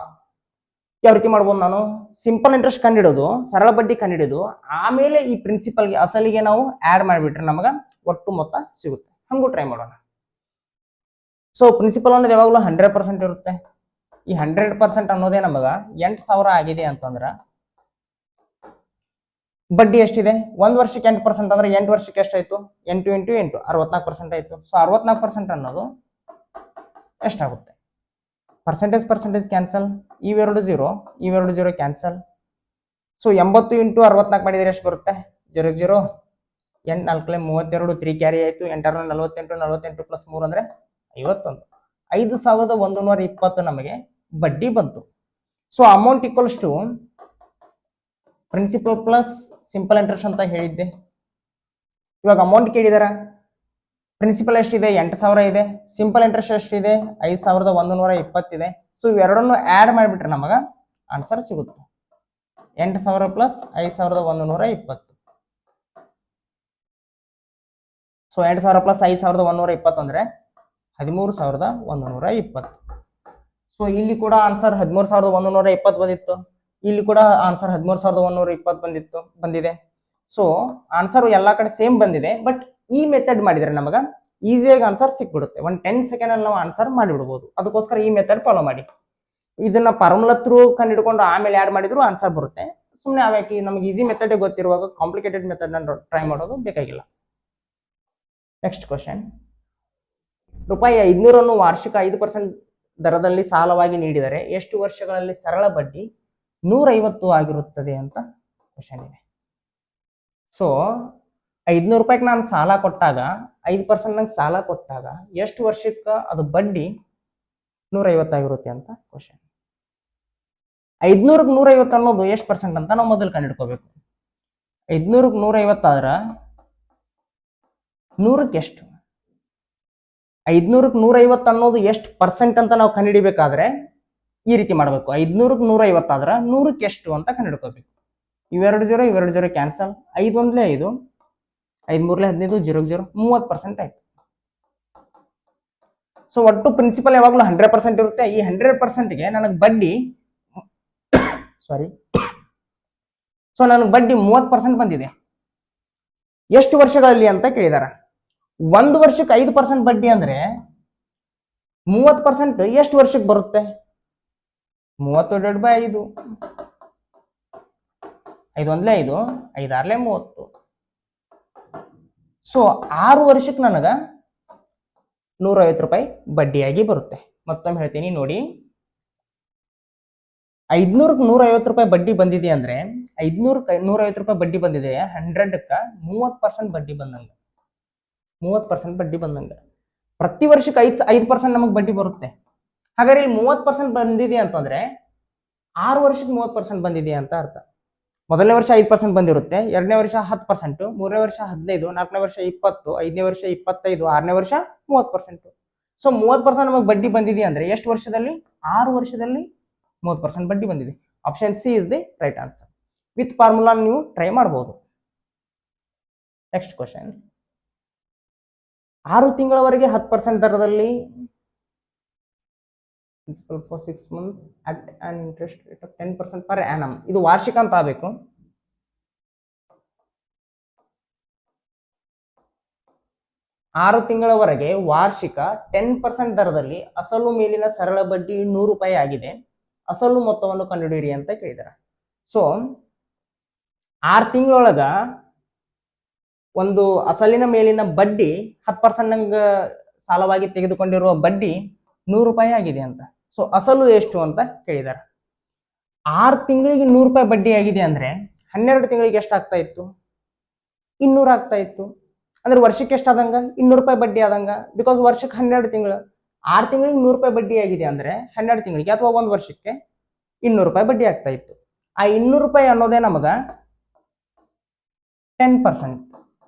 ಯಾವ ರೀತಿ ಮಾಡ್ಬೋದು, ನಾನು ಸಿಂಪಲ್ ಇಂಟ್ರೆಸ್ಟ್ ಕಂಡಿಡೋದು, ಸರಳ ಬಡ್ಡಿ ಕಂಡಿಡೋದು, ಆಮೇಲೆ ಈ ಪ್ರಿನ್ಸಿಪಲ್ಗೆ ಅಸಲಿಗೆ ನಾವು ಆಡ್ ಮಾಡಿಬಿಟ್ರೆ ನಮಗೆ ಒಟ್ಟು ಮೊತ್ತ ಸಿಗುತ್ತೆ. ಹಂಗೂ ಟ್ರೈ ಮಾಡೋಣ. ಸೊ ಪ್ರಿನ್ಸಿಪಲ್ ಅನ್ನೋದು ಯಾವಾಗಲೂ 100% ಇರುತ್ತೆ. ಈ 100% ಅನ್ನೋದೇ ನಮಗ 8,000 ಆಗಿದೆ ಅಂತಂದ್ರ ಬಡ್ಡಿ ಎಷ್ಟಿದೆ, 1 ವರ್ಷಕ್ಕೆ 8% ಅಂದ್ರೆ 8 ವರ್ಷಕ್ಕೆ ಎಷ್ಟಾಯ್ತು, 8 × 8 64% ಆಯ್ತು. ಸೊ 64% ಅನ್ನೋದು ಎಷ್ಟಾಗುತ್ತೆ, ಪರ್ಸೆಂಟೇಜ್ ಕ್ಯಾನ್ಸಲ್, ಇವೆರಡು 0 ಕ್ಯಾನ್ಸಲ್. ಸೊ 80 × 64 ಮಾಡಿದ್ರೆ ಎಷ್ಟು ಬರುತ್ತೆ, 0 0 8 4 32 3 ಕ್ಯಾರಿ ಆಯ್ತು. 8 48 ಪ್ಲಸ್ 3 ಅಂದ್ರೆ 51, 5,120 ನಮಗೆ ಬಡ್ಡಿ ಬಂತು. So amount equals to principal plus simple interest ಅಂತ ಹೇಳಿದ್ದೆ. ಇವಾಗ ಅಮೌಂಟ್ ಕೇಳಿದಾರ, ಪ್ರಿನ್ಸಿಪಲ್ ಎಷ್ಟಿದೆ 8,000 ಇದೆ, ಸಿಂಪಲ್ ಇಂಟ್ರೆಸ್ಟ್ ಎಷ್ಟಿದೆ 5,120 ಇದೆ. ಸೊ ಇವೆರಡನ್ನು ಆಡ್ ಮಾಡಿಬಿಟ್ರೆ ನಮಗ ಆನ್ಸರ್ ಸಿಗುತ್ತೆ 8,000 ಪ್ಲಸ್ 5,120. ಸೊ 8,000 ಪ್ಲಸ್ 5,120 ಅಂದ್ರೆ 13,120. ಸೊ ಇಲ್ಲಿ ಕೂಡ ಆನ್ಸರ್ 13,120 ಬಂದಿತ್ತು, ಇಲ್ಲಿ ಕೂಡ ಆನ್ಸರ್ 13,120 ಬಂದಿದೆ. ಸೊ ಆನ್ಸರ್ ಎಲ್ಲಾ ಕಡೆ ಸೇಮ್ ಬಂದಿದೆ. ಬಟ್ ಈ ಮೆಥಡ್ ಮಾಡಿದ್ರೆ ನಮಗ ಈಸಿಯಾಗಿ ಆನ್ಸರ್ ಸಿಕ್ಬಿಡುತ್ತೆ. 10 ಸೆಕೆಂಡ್ ಅಲ್ಲಿ ನಾವು ಆನ್ಸರ್ ಮಾಡಿಬಿಡ್ಬೋದು. ಅದಕ್ಕೋಸ್ಕರ ಈ ಮೆಥಡ್ ಫಾಲೋ ಮಾಡಿ. ಇದನ್ನ ಫಾರ್ಮುಲಾ ಥ್ರೂ ಕಂಡಿಡ್ಕೊಂಡು ಆಮೇಲೆ ಆಡ್ ಮಾಡಿದ್ರು ಆನ್ಸರ್ ಬರುತ್ತೆ. ಸುಮ್ಮನೆ ಅವಾಕಿ ನಮ್ಗೆ ಈಸಿ ಮೆಥಡ್ ಗೊತ್ತಿರುವಾಗ ಕಾಂಪ್ಲಿಕೇಟೆಡ್ ಮೆಥಡ್ ಟ್ರೈ ಮಾಡೋದು ಬೇಕಾಗಿಲ್ಲ. Next question. ರೂಪಾಯಿ 500 ಅನ್ನು ವಾರ್ಷಿಕ 5% ದರದಲ್ಲಿ ಸಾಲವಾಗಿ ನೀಡಿದರೆ ಎಷ್ಟು ವರ್ಷಗಳಲ್ಲಿ ಸರಳ ಬಡ್ಡಿ 150 ಆಗಿರುತ್ತದೆ ಅಂತ ಕ್ವಶನ್ ಇದೆ. ಸೊ 500 ರೂಪಾಯಿಗೆ ನಾನು ಸಾಲ ಕೊಟ್ಟಾಗ 5% ನಂಗೆ ಸಾಲ ಕೊಟ್ಟಾಗ ಎಷ್ಟು ವರ್ಷಕ್ಕೆ ಅದು ಬಡ್ಡಿ 150 ಆಗಿರುತ್ತೆ ಅಂತ ಕ್ವಶನ್. 500ಕ್ಕೆ 150 ಅನ್ನೋದು ಎಷ್ಟು ಪರ್ಸೆಂಟ್ ಅಂತ ನಾವು ಮೊದಲು ಕಂಡುಹಿಡ್ಕೋಬೇಕು. 500ಕ್ಕೆ 150 ಆದ್ರ 100ಕ್ಕೆ ಎಷ್ಟು, 500ಕ್ಕೆ 150 ಅನ್ನೋದು ಎಷ್ಟು ಪರ್ಸೆಂಟ್ ಅಂತ ನಾವು ಕಂಡುಹಿಡಿಬೇಕಾದ್ರೆ ಈ ರೀತಿ ಮಾಡಬೇಕು. 500ಕ್ಕೆ 150 ಆದ್ರ 100ಕ್ಕೆ ಎಷ್ಟು ಅಂತ ಕಂಡುಹಿಡ್ಕೋಬೇಕು. ಇವೆರಡು 0 ಕ್ಯಾನ್ಸಲ್, 5 1 5, 5 3 15, 0 0 30% ಆಯ್ತು. ಸೊ ಒಟ್ಟು ಪ್ರಿನ್ಸಿಪಲ್ ಯಾವಾಗಲೂ 100% ಇರುತ್ತೆ. ಈ 100%ಗೆ ನನಗೆ ಬಡ್ಡಿ ಸೊ ನನಗೆ ಬಡ್ಡಿ 30% ಬಂದಿದೆ. ಎಷ್ಟು ವರ್ಷಗಳಲ್ಲಿ ಅಂತ ಕೇಳಿದಾರ. 1 ವರ್ಷಕ್ಕೆ 5% ಬಡ್ಡಿ ಅಂದ್ರೆ 30% ಎಷ್ಟು ವರ್ಷಕ್ಕೆ ಬರುತ್ತೆ, 30 / 5, 5 1 5, 5 6 30. ಸೊ 6 ವರ್ಷಕ್ಕೆ ನನಗ 150 ರೂಪಾಯಿ ಬಡ್ಡಿಯಾಗಿ ಬರುತ್ತೆ. ಮತ್ತೊಮ್ಮೆ ಹೇಳ್ತೀನಿ ನೋಡಿ, 500ಕ್ಕೆ 150 ರೂಪಾಯಿ ಬಡ್ಡಿ ಬಂದಿದೆ ಅಂದ್ರೆ 500ಕ್ಕೆ 150 ರೂಪಾಯಿ ಬಡ್ಡಿ ಬಂದಿದೆ, 100ಕ್ಕೆ 30% ಬಡ್ಡಿ ಬಂದಂಗ, 30% ಬಡ್ಡಿ ಬಂದಂಗ. ಪ್ರತಿ ವರ್ಷಕ್ಕೆ 5% ನಮಗೆ ಬಡ್ಡಿ ಬರುತ್ತೆ. ಹಾಗಾದ್ರೆ ಇಲ್ಲಿ 30% ಬಂದಿದೆ ಅಂತಂದ್ರೆ 6 ವರ್ಷಕ್ಕೆ 30% ಬಂದಿದೆ ಅಂತ ಅರ್ಥ. ಮೊದಲನೇ ವರ್ಷ 5% ಬಂದಿರುತ್ತೆ, ಎರಡನೇ ವರ್ಷ 10%, ಮೂರನೇ ವರ್ಷ 15, ನಾಲ್ಕನೇ ವರ್ಷ 20, ಐದನೇ ವರ್ಷ 25, ಆರನೇ ವರ್ಷ 30%. ಸೊ 30% ನಮಗೆ ಬಡ್ಡಿ ಬಂದಿದೆ ಅಂದ್ರೆ ಎಷ್ಟು ವರ್ಷದಲ್ಲಿ? 6 ವರ್ಷದಲ್ಲಿ 30% ಬಡ್ಡಿ ಬಂದಿದೆ. Option C is the right answer. With formula ನೀವು ಟ್ರೈ ಮಾಡಬಹುದು. ನೆಕ್ಸ್ಟ್ ಕ್ವಶನ್, 6 ತಿಂಗಳವರೆಗೆ 10% ದರದಲ್ಲಿ for 6 months at an interest rate of 10% per annum. ಇದು ವಾರ್ಷಿಕ ಅಂತ ಆಗಬೇಕು. 6 ತಿಂಗಳವರೆಗೆ ವಾರ್ಷಿಕ 10% ದರದಲ್ಲಿ ಅಸಲು ಮೇಲಿನ ಸರಳ ಬಡ್ಡಿ 100 ರೂಪಾಯಿ ಆಗಿದೆ. ಅಸಲು ಮೊತ್ತವನ್ನು ಕಂಡುಹಿಡಿಯಿರಿ ಅಂತ ಕೇಳಿದಾರೆ. ಸೊ 6 ತಿಂಗಳೊಳಗ ಒಂದು ಅಸಲಿನ ಮೇಲಿನ ಬಡ್ಡಿ 10% ನಂಗೆ ಸಾಲವಾಗಿ ತೆಗೆದುಕೊಂಡಿರುವ ಬಡ್ಡಿ 100 ರೂಪಾಯಿ ಆಗಿದೆ ಅಂತ. ಸೊ ಅಸಲು ಎಷ್ಟು ಅಂತ ಕೇಳಿದಾರೆ. 6 ತಿಂಗಳಿಗೆ 100 ರೂಪಾಯಿ ಬಡ್ಡಿ ಆಗಿದೆ ಅಂದ್ರೆ 12 ತಿಂಗಳಿಗೆ ಎಷ್ಟು ಆಗ್ತಾ ಇತ್ತು? 200 ಆಗ್ತಾ ಇತ್ತು. ಅಂದ್ರೆ ವರ್ಷಕ್ಕೆ ಎಷ್ಟು ಆದಂಗ? 200 ರೂಪಾಯಿ ಬಡ್ಡಿ ಆದಂಗ. ಬಿಕಾಸ್ ವರ್ಷಕ್ಕೆ 12 ತಿಂಗಳು, 6 ತಿಂಗಳಿಗೆ 100 ರೂಪಾಯಿ ಬಡ್ಡಿ ಆಗಿದೆ ಅಂದ್ರೆ 12 ತಿಂಗಳಿಗೆ ಅಥವಾ ಒಂದು ವರ್ಷಕ್ಕೆ 200 ರೂಪಾಯಿ ಬಡ್ಡಿ ಆಗ್ತಾ ಇತ್ತು. ಆ 200 ರೂಪಾಯಿ ಅನ್ನೋದೇ ನಮಗ 10%.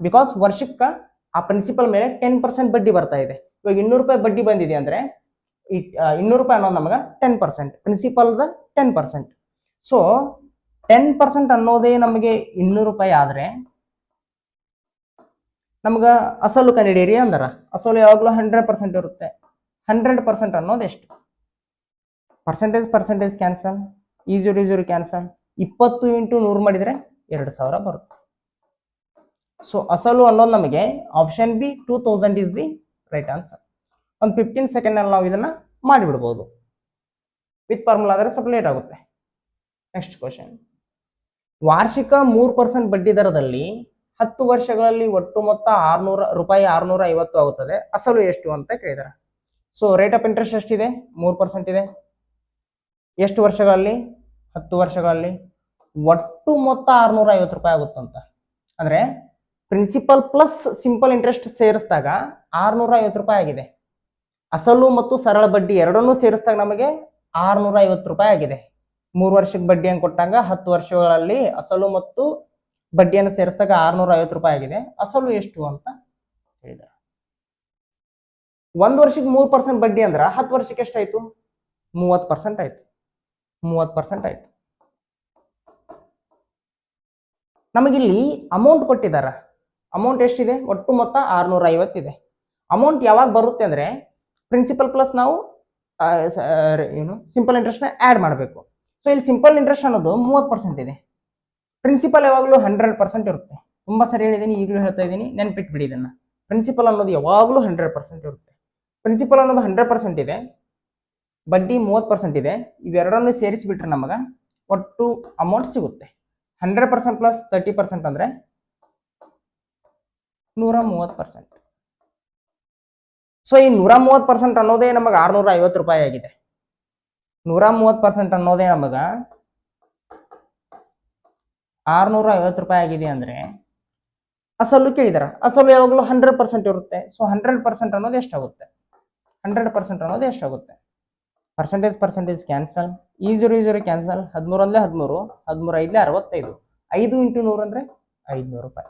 ಬಿಕಾಸ್ ವರ್ಷಕ್ಕ ಆ ಪ್ರಿನ್ಸಿಪಲ್ ಮೇಲೆ 10% ಬಡ್ಡಿ ಬರ್ತಾ ಇದೆ. ಇವಾಗ 200 ರೂಪಾಯಿ ಬಡ್ಡಿ ಬಂದಿದೆ ಅಂದ್ರೆ 200 ರೂಪಾಯಿ ಅನ್ನೋದು ನಮಗ 10%, ಪ್ರಿನ್ಸಿಪಲ್ದ 10%. ಸೊ 10% ಅನ್ನೋದೇ ನಮಗೆ 200 ರೂಪಾಯಿ ಆದ್ರೆ ನಮ್ಗ ಅಸಲು ಕಂಡಿಡೀರಿ ಅಂದಾರ. ಅಸಲು ಯಾವಾಗಲೂ 100% ಇರುತ್ತೆ. 100% ಅನ್ನೋದು ಎಷ್ಟು? ಪರ್ಸೆಂಟೇಜ್ ಕ್ಯಾನ್ಸಲ್, ಈ 0 ಕ್ಯಾನ್ಸಲ್. 20 ಇಂಟು 100 ಮಾಡಿದ್ರೆ 2000 ಬರುತ್ತೆ. ಸೊ ಅಸಲು ಅನ್ನೋದು ನಮಗೆ option B 2000 is the right answer. ಒಂದು 15 ಸೆಕೆಂಡ್ ಅಲ್ಲಿ ನಾವು ಇದನ್ನ ಮಾಡಿಬಿಡ್ಬೋದು. ವಿತ್ ಫಾರ್ಮುಲಾ ಆದರೆ ಸ್ವಲ್ಪ ಲೇಟ್ ಆಗುತ್ತೆ. ನೆಕ್ಸ್ಟ್ ಕ್ವಶನ್, ವಾರ್ಷಿಕ 3% ಬಡ್ಡಿ ದರದಲ್ಲಿ 10 ವರ್ಷಗಳಲ್ಲಿ ಒಟ್ಟು ಮೊತ್ತ 650 ಆಗುತ್ತದೆ. ಅಸಲು ಎಷ್ಟು ಅಂತ ಕೇಳಿದಾರೆ. ಸೊ ರೇಟ್ ಆಫ್ ಇಂಟ್ರೆಸ್ಟ್ ಎಷ್ಟಿದೆ? 3% ಇದೆ. ಎಷ್ಟು ವರ್ಷಗಳಲ್ಲಿ? 10 ವರ್ಷಗಳಲ್ಲಿ. ಒಟ್ಟು ಮೊತ್ತ 650 ರೂಪಾಯಿ ಆಗುತ್ತಂತ. ಅಂದ್ರೆ ಪ್ರಿನ್ಸಿಪಲ್ ಪ್ಲಸ್ ಸಿಂಪಲ್ ಇಂಟ್ರೆಸ್ಟ್ ಸೇರಿಸಿದಾಗ 650 ರೂಪಾಯಿ ಆಗಿದೆ. ಅಸಲು ಮತ್ತು ಸರಳ ಬಡ್ಡಿ ಎರಡನ್ನೂ ಸೇರಿಸಿದಾಗ ನಮಗೆ 650 ರೂಪಾಯಿ ಆಗಿದೆ. 3 ವರ್ಷಕ್ಕೆ ಬಡ್ಡಿಯನ್ನು ಕೊಟ್ಟಾಗ 10 ವರ್ಷಗಳಲ್ಲಿ ಅಸಲು ಮತ್ತು ಬಡ್ಡಿಯನ್ನು ಸೇರಿಸಿದಾಗ 650 ರೂಪಾಯಿ ಆಗಿದೆ. ಅಸಲು ಎಷ್ಟು ಅಂತ ಹೇಳಿದ್ದಾರೆ. 1 ವರ್ಷಕ್ಕೆ 3% ಬಡ್ಡಿ ಅಂದ್ರೆ 10 ವರ್ಷಕ್ಕೆ ಎಷ್ಟಾಯ್ತು? 30% ಆಯ್ತು. 30% ಆಯ್ತು. ನಮಗಿಲ್ಲಿ ಅಮೌಂಟ್ ಕೊಟ್ಟಿದ್ದಾರೆ. ಅಮೌಂಟ್ ಎಷ್ಟಿದೆ? ಒಟ್ಟು ಮೊತ್ತ 650 ಇದೆ. ಅಮೌಂಟ್ ಯಾವಾಗ ಬರುತ್ತೆ ಅಂದ್ರೆ ಪ್ರಿನ್ಸಿಪಲ್ ಪ್ಲಸ್ ನಾವು ಸಿಂಪಲ್ ಇಂಟ್ರೆಸ್ಟ್ ನ ಆಡ್ ಮಾಡಬೇಕು. ಸೊ ಇಲ್ಲಿ ಸಿಂಪಲ್ ಇಂಟ್ರೆಸ್ಟ್ ಅನ್ನೋದು 30% ಇದೆ. ಪ್ರಿನ್ಸಿಪಲ್ ಯಾವಾಗಲೂ 100% ಇರುತ್ತೆ. ತುಂಬಾ ಸರಿ ಹೇಳಿದ್ದೀನಿ, ಈಗಲೂ ಹೇಳ್ತಾ ಇದ್ದೀನಿ, ನೆನ್ಪಿಟ್ಬಿಡಿ ಇದನ್ನ. ಪ್ರಿನ್ಸಿಪಲ್ ಅನ್ನೋದು ಯಾವಾಗಲೂ 100% ಇರುತ್ತೆ. ಪ್ರಿನ್ಸಿಪಲ್ ಅನ್ನೋದು 100% ಇದೆ, ಬಡ್ಡಿ 30% ಇದೆ. ಇವೆರಡನ್ನು ಸೇರಿಸಿಬಿಟ್ರೆ ನಮಗ ಒಟ್ಟು ಅಮೌಂಟ್ ಸಿಗುತ್ತೆ. 100% ಪ್ಲಸ್ 30% ಅಂದ್ರೆ 130%. ಸೊ ಈ 130% ಅನ್ನೋದೇ ನಮಗೆ 650 ರೂಪಾಯಿ ಆಗಿದೆ. 130% ಅನ್ನೋದೇ ನಮಗ 650 ರೂಪಾಯಿ ಆಗಿದೆ ಅಂದ್ರೆ ಅಸಲು ಕೇಳಿದಾರೆ. ಅಸಲು ಯಾವಾಗಲೂ 100% ಇರುತ್ತೆ. ಸೊ 100% ಅನ್ನೋದು ಎಷ್ಟಾಗುತ್ತೆ? 100% ಅನ್ನೋದು ಎಷ್ಟಾಗುತ್ತೆ? ಪರ್ಸೆಂಟೇಜ್ ಕ್ಯಾನ್ಸಲ್, ಈ 0 ಕ್ಯಾನ್ಸಲ್. 13 ಅಂದ್ರೆ 13, 13 5 65. 5 ಇಂಟು 100 ಅಂದ್ರೆ 500 ರೂಪಾಯಿ.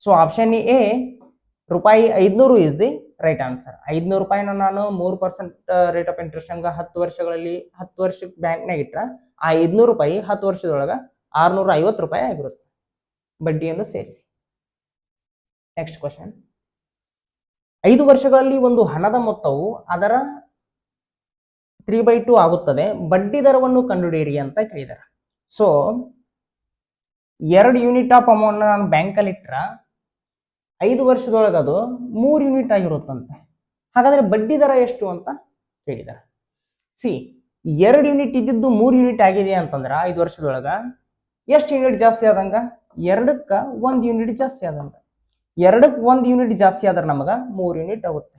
ಸೊ ಆಪ್ಷನ್ ಎ ರೂಪಾಯಿ 500 ಇಸ್ ದಿ ರೈಟ್ ಆನ್ಸರ್. 500 ರೂಪಾಯಿನ ನಾನು 3% ರೇಟ್ ಆಫ್ ಇಂಟ್ರೆಸ್ಟ್ ಹಂಗ 10 ವರ್ಷಗಳಲ್ಲಿ 10 ವರ್ಷಕ್ಕೆ ಬ್ಯಾಂಕ್ನಾಗ ಇಟ್ರ ಆ 500 ರೂಪಾಯಿ 10 ವರ್ಷದೊಳಗ 650 ರೂಪಾಯಿ ಆಗಿರುತ್ತೆ, ಬಡ್ಡಿಯನ್ನು ಸೇರಿಸಿ. ನೆಕ್ಸ್ಟ್ ಕ್ವಶನ್, 5 ವರ್ಷಗಳಲ್ಲಿ ಒಂದು ಹಣದ ಮೊತ್ತವು ಅದರ 3/2 ಆಗುತ್ತದೆ. ಬಡ್ಡಿ ದರವನ್ನು ಕಂಡುಹಿಡಿಯಿರಿ ಅಂತ ಕೇಳಿದಾರೆ. ಸೊ 2 ಯೂನಿಟ್ ಆಫ್ ಅಮೌಂಟ್ ನಾನು ಬ್ಯಾಂಕಲ್ಲಿ ಇಟ್ರ 5 ವರ್ಷದೊಳಗೆ ಅದು 3 ಯೂನಿಟ್ ಆಗಿರುತ್ತಂತೆ. ಹಾಗಾದ್ರೆ ಬಡ್ಡಿ ದರ ಎಷ್ಟು ಅಂತ ಕೇಳಿದಾರೆ. ಸಿ 2 ಯೂನಿಟ್ ಇದ್ದಿದ್ದು 3 ಯೂನಿಟ್ ಆಗಿದೆ ಅಂತಂದ್ರ 5 ವರ್ಷದೊಳಗ ಎಷ್ಟು ಯೂನಿಟ್ ಜಾಸ್ತಿ ಆದಂಗ? 2ಕ್ಕ 1 ಯೂನಿಟ್ ಜಾಸ್ತಿ ಆದಂಗ. 2ಕ್ಕೆ 1 ಯೂನಿಟ್ ಜಾಸ್ತಿ ಆದ್ರೆ ನಮಗ 3 ಯೂನಿಟ್ ಆಗುತ್ತೆ.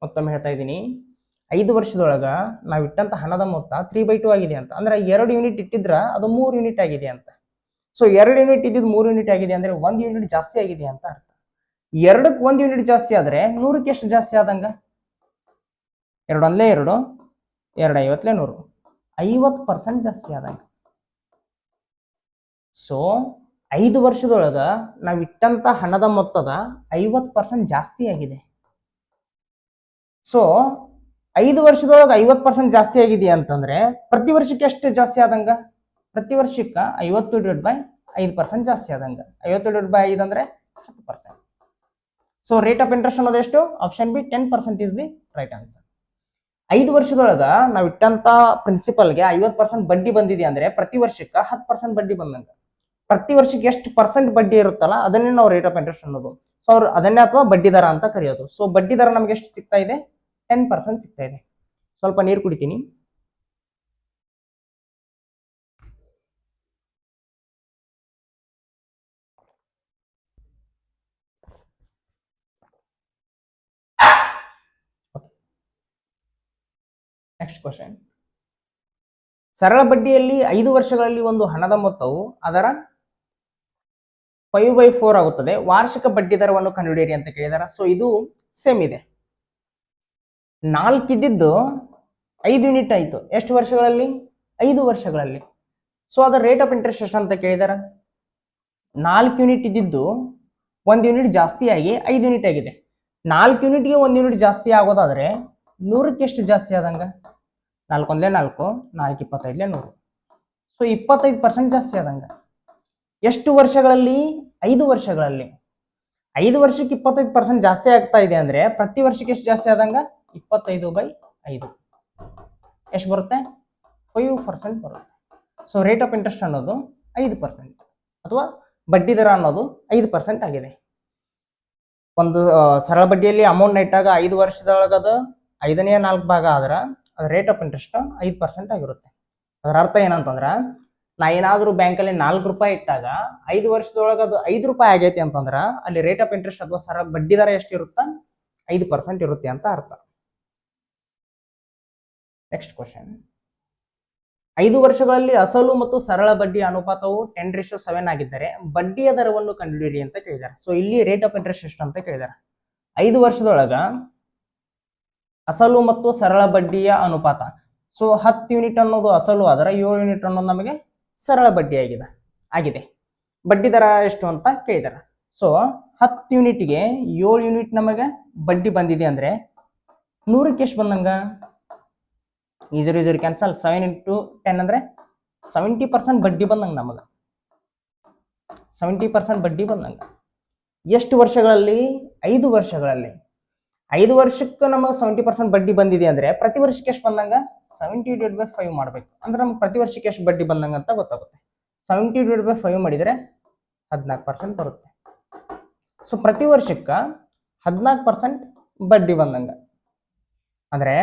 ಮತ್ತೊಮ್ಮೆ ಹೇಳ್ತಾ ಇದ್ದೀನಿ, 5 ವರ್ಷದೊಳಗ ನಾವು ಇಟ್ಟಂತ ಹಣದ ಮೊತ್ತ 3/2 ಆಗಿದೆ ಅಂತ ಅಂದ್ರೆ 2 ಯೂನಿಟ್ ಇಟ್ಟಿದ್ರ ಅದು 3 ಯೂನಿಟ್ ಆಗಿದೆ ಅಂತ. ಸೊ 2 ಯೂನಿಟ್ ಇದ್ದಿದ್ದು 3 ಯೂನಿಟ್ ಆಗಿದೆ ಅಂದ್ರೆ 1 ಯೂನಿಟ್ ಜಾಸ್ತಿ ಆಗಿದೆ ಅಂತ ಅರ್ಥ. 2ಕ್ಕೆ 1 ಯೂನಿಟ್ ಜಾಸ್ತಿ ಆದ್ರೆ 100ಕ್ಕೆ ಎಷ್ಟು ಜಾಸ್ತಿ ಆದಂಗ? 2 1 2, 2 50 100, 50% ಜಾಸ್ತಿ ಆದಂಗ. ಸೊ 5 ವರ್ಷದೊಳಗ ನಾವು ಇಟ್ಟಂತ ಹಣದ ಮೊತ್ತದ 50% ಜಾಸ್ತಿ ಆಗಿದೆ. ಸೊ 5 ವರ್ಷದೊಳಗೆ 50% ಜಾಸ್ತಿ ಆಗಿದೆಯಾ ಅಂತಂದ್ರೆ ಪ್ರತಿ ವರ್ಷಕ್ಕೆ ಎಷ್ಟು ಜಾಸ್ತಿ ಆದಂಗ? ಪ್ರತಿ ವರ್ಷಕ್ಕೆ 50/5% ಜಾಸ್ತಿ ಆದಂಗ. 50/5 ಅಂದ್ರೆ 10%. ಸೊ ರೇಟ್ ಆಫ್ ಇಂಟ್ರೆಸ್ಟ್ ಅನ್ನೋದು ಎಷ್ಟು? Option B 10% is the right answer. 5 ವರ್ಷದೊಳಗ ನಾವು ಇಟ್ಟಂತ ಪ್ರಿನ್ಸಿಪಲ್ಗೆ 50% ಬಡ್ಡಿ ಬಂದಿದೆ ಅಂದ್ರೆ ಪ್ರತಿ ವರ್ಷಕ್ಕೆ 10% ಬಡ್ಡಿ ಬಂದಂಗ. ಪ್ರತಿ ವರ್ಷಕ್ಕೆ ಎಷ್ಟು ಪರ್ಸೆಂಟ್ ಬಡ್ಡಿ ಇರುತ್ತಲ್ಲ ಅದನ್ನೇ ನಾವು ರೇಟ್ ಆಫ್ ಇಂಟ್ರೆಸ್ಟ್ ಅನ್ನೋದು. ಸೊ ಅವ್ರು ಅದನ್ನೇ ಅಥವಾ ಬಡ್ಡಿ ದರ ಅಂತ ಕರೆಯೋದು. ಸೊ ಬಡ್ಡಿ ದರ ನಮ್ಗೆ ಎಷ್ಟು ಸಿಗ್ತಾ ಇದೆ? 10% ಸಿಗ್ತಾ ಇದೆ. ಸ್ವಲ್ಪ ನೀರು ಕುಡಿತೀನಿ. Next question. ಸರಳ ಬಡ್ಡಿಯಲ್ಲಿ 5 ವರ್ಷಗಳಲ್ಲಿ ಒಂದು ಹಣದ ಮೊತ್ತವು ಅದರ 5/4 ಆಗುತ್ತದೆ. ವಾರ್ಷಿಕ ಬಡ್ಡಿ ದರವನ್ನು ಕಂಡುಹಿಡಿಯಿರಿ ಅಂತ ಕೇಳಿದಾರ. ಸೊ ಇದು ಸೇಮ್ ಇದೆ. 4 ಇದ್ದಿದ್ದು 5 ಯೂನಿಟ್ ಆಯ್ತು. ಎಷ್ಟು ವರ್ಷಗಳಲ್ಲಿ? 5 ವರ್ಷಗಳಲ್ಲಿ. ಸೊ ಅದರ ರೇಟ್ ಆಫ್ ಇಂಟ್ರೆಸ್ಟ್ ಎಷ್ಟು ಅಂತ ಕೇಳಿದಾರ. 4 ಯೂನಿಟ್ ಇದ್ದಿದ್ದು 1 ಯೂನಿಟ್ ಜಾಸ್ತಿ ಆಗಿ 5 ಯೂನಿಟ್ ಆಗಿದೆ. 4 ಯೂನಿಟ್ಗೆ 1 ಯೂನಿಟ್ ಜಾಸ್ತಿ ಆಗೋದಾದ್ರೆ 100ಕ್ಕೆ ಎಷ್ಟು ಜಾಸ್ತಿ ಆದಂಗ? 4 1 4, 4 25 100. ಸೊ 25% ಜಾಸ್ತಿ ಆದಂಗ. ಎಷ್ಟು ವರ್ಷಗಳಲ್ಲಿ? 5 ವರ್ಷಗಳಲ್ಲಿ. 5 ವರ್ಷಕ್ಕೆ 25% ಜಾಸ್ತಿ ಆಗ್ತಾ ಇದೆ ಅಂದ್ರೆ ಪ್ರತಿ ವರ್ಷಕ್ಕೆ ಎಷ್ಟು ಜಾಸ್ತಿ ಆದಂಗ? 25/5. ಎಷ್ಟು ಬರುತ್ತೆ? 5% ಬರುತ್ತೆ. ಸೊ ರೇಟ್ ಆಫ್ ಇಂಟ್ರೆಸ್ಟ್ ಅನ್ನೋದು 5% ಅಥವಾ ಬಡ್ಡಿ ದರ ಅನ್ನೋದು 5% ಆಗಿದೆ. ಒಂದು ಸರಳ ಬಡ್ಡಿಯಲ್ಲಿ ಅಮೌಂಟ್ ಇಟ್ಟಾಗ 5 ವರ್ಷದೊಳಗದು 5ನೇ 4 ಭಾಗ ಆದ್ರ ಅದ್ರ ರೇಟ್ ಆಫ್ ಇಂಟ್ರೆಸ್ಟ್ 5% ಆಗಿರುತ್ತೆ. ಅದರ ಅರ್ಥ ಏನಂತಂದ್ರ ನಾ ಏನಾದ್ರೂ ಬ್ಯಾಂಕಲ್ಲಿ 4 ರೂಪಾಯಿ ಇಟ್ಟಾಗ 5 ವರ್ಷದೊಳಗೆ ಅದು 5 ರೂಪಾಯಿ ಆಗೈತಿ ಅಂತಂದ್ರ ಅಲ್ಲಿ ರೇಟ್ ಆಫ್ ಇಂಟ್ರೆಸ್ಟ್ ಅಥವಾ ಸರಳ ಬಡ್ಡಿ ದರ ಎಷ್ಟು ಇರುತ್ತಾ? 5% ಇರುತ್ತೆ ಅಂತ ಅರ್ಥ. Next question. 5 ವರ್ಷಗಳಲ್ಲಿ ಅಸಲು ಮತ್ತು ಸರಳ ಬಡ್ಡಿ ಅನುಪಾತವು 10:7 ಆಗಿದ್ದರೆ ಬಡ್ಡಿಯ ದರವನ್ನು ಕಂಡುಹಿಡಿಯಿರಿ ಅಂತ ಕೇಳಿದಾರೆ. ಸೊ ಇಲ್ಲಿ ರೇಟ್ ಆಫ್ ಇಂಟ್ರೆಸ್ಟ್ ಎಷ್ಟು ಅಂತ ಕೇಳಿದಾರೆ. 5 ವರ್ಷದೊಳಗ ಅಸಲು ಮತ್ತು ಸರಳ ಬಡ್ಡಿಯ ಅನುಪಾತ. ಸೊ 10 ಯೂನಿಟ್ ಅನ್ನೋದು ಅಸಲು ಆದ್ರೆ 7 ಯೂನಿಟ್ ಅನ್ನೋದು ನಮಗೆ ಸರಳ ಬಡ್ಡಿ ಆಗಿದೆ. ಬಡ್ಡಿ ದರ ಎಷ್ಟು ಅಂತ ಕೇಳಿದಾರೆ. ಸೊ 10 ಯೂನಿಟ್ಗೆ 7 ಯೂನಿಟ್ ನಮಗೆ ಬಡ್ಡಿ ಬಂದಿದೆ ಅಂದ್ರೆ 100ಕ್ಕೆ ಎಷ್ಟು ಬಂದಂಗ? ಈ 0 ಕ್ಯಾನ್ಸಲ್. 7 × 10 ಅಂದ್ರೆ 70% ಬಡ್ಡಿ ಬಂದಂಗ ನಮಗ. 70% ಬಡ್ಡಿ ಬಂದಂಗ. ಎಷ್ಟು ವರ್ಷಗಳಲ್ಲಿ? 5 ವರ್ಷಗಳಲ್ಲಿ. 5 ವರ್ಷಕ್ಕೆ ನಮಗೆ 70% ಬಡ್ಡಿ ಬಂದಿದೆ ಅಂದ್ರೆ ಪ್ರತಿ ವರ್ಷಕ್ಕೆ ಎಷ್ಟು ಬಂದಂಗ? 70/5 ಮಾಡ್ಬೇಕು. ಅಂದ್ರೆ ನಮ್ಗೆ ಪ್ರತಿ ವರ್ಷಕ್ಕೆ ಎಷ್ಟು ಬಡ್ಡಿ ಬಂದಂಗ ಅಂತ ಗೊತ್ತಾಗುತ್ತೆ. 70/5 ಮಾಡಿದ್ರೆ 14% ಬರುತ್ತೆ. ಸೊ ಪ್ರತಿ ವರ್ಷಕ್ಕೆ 14% ಬಡ್ಡಿ ಬಂದಂಗ. ಅಂದ್ರೆ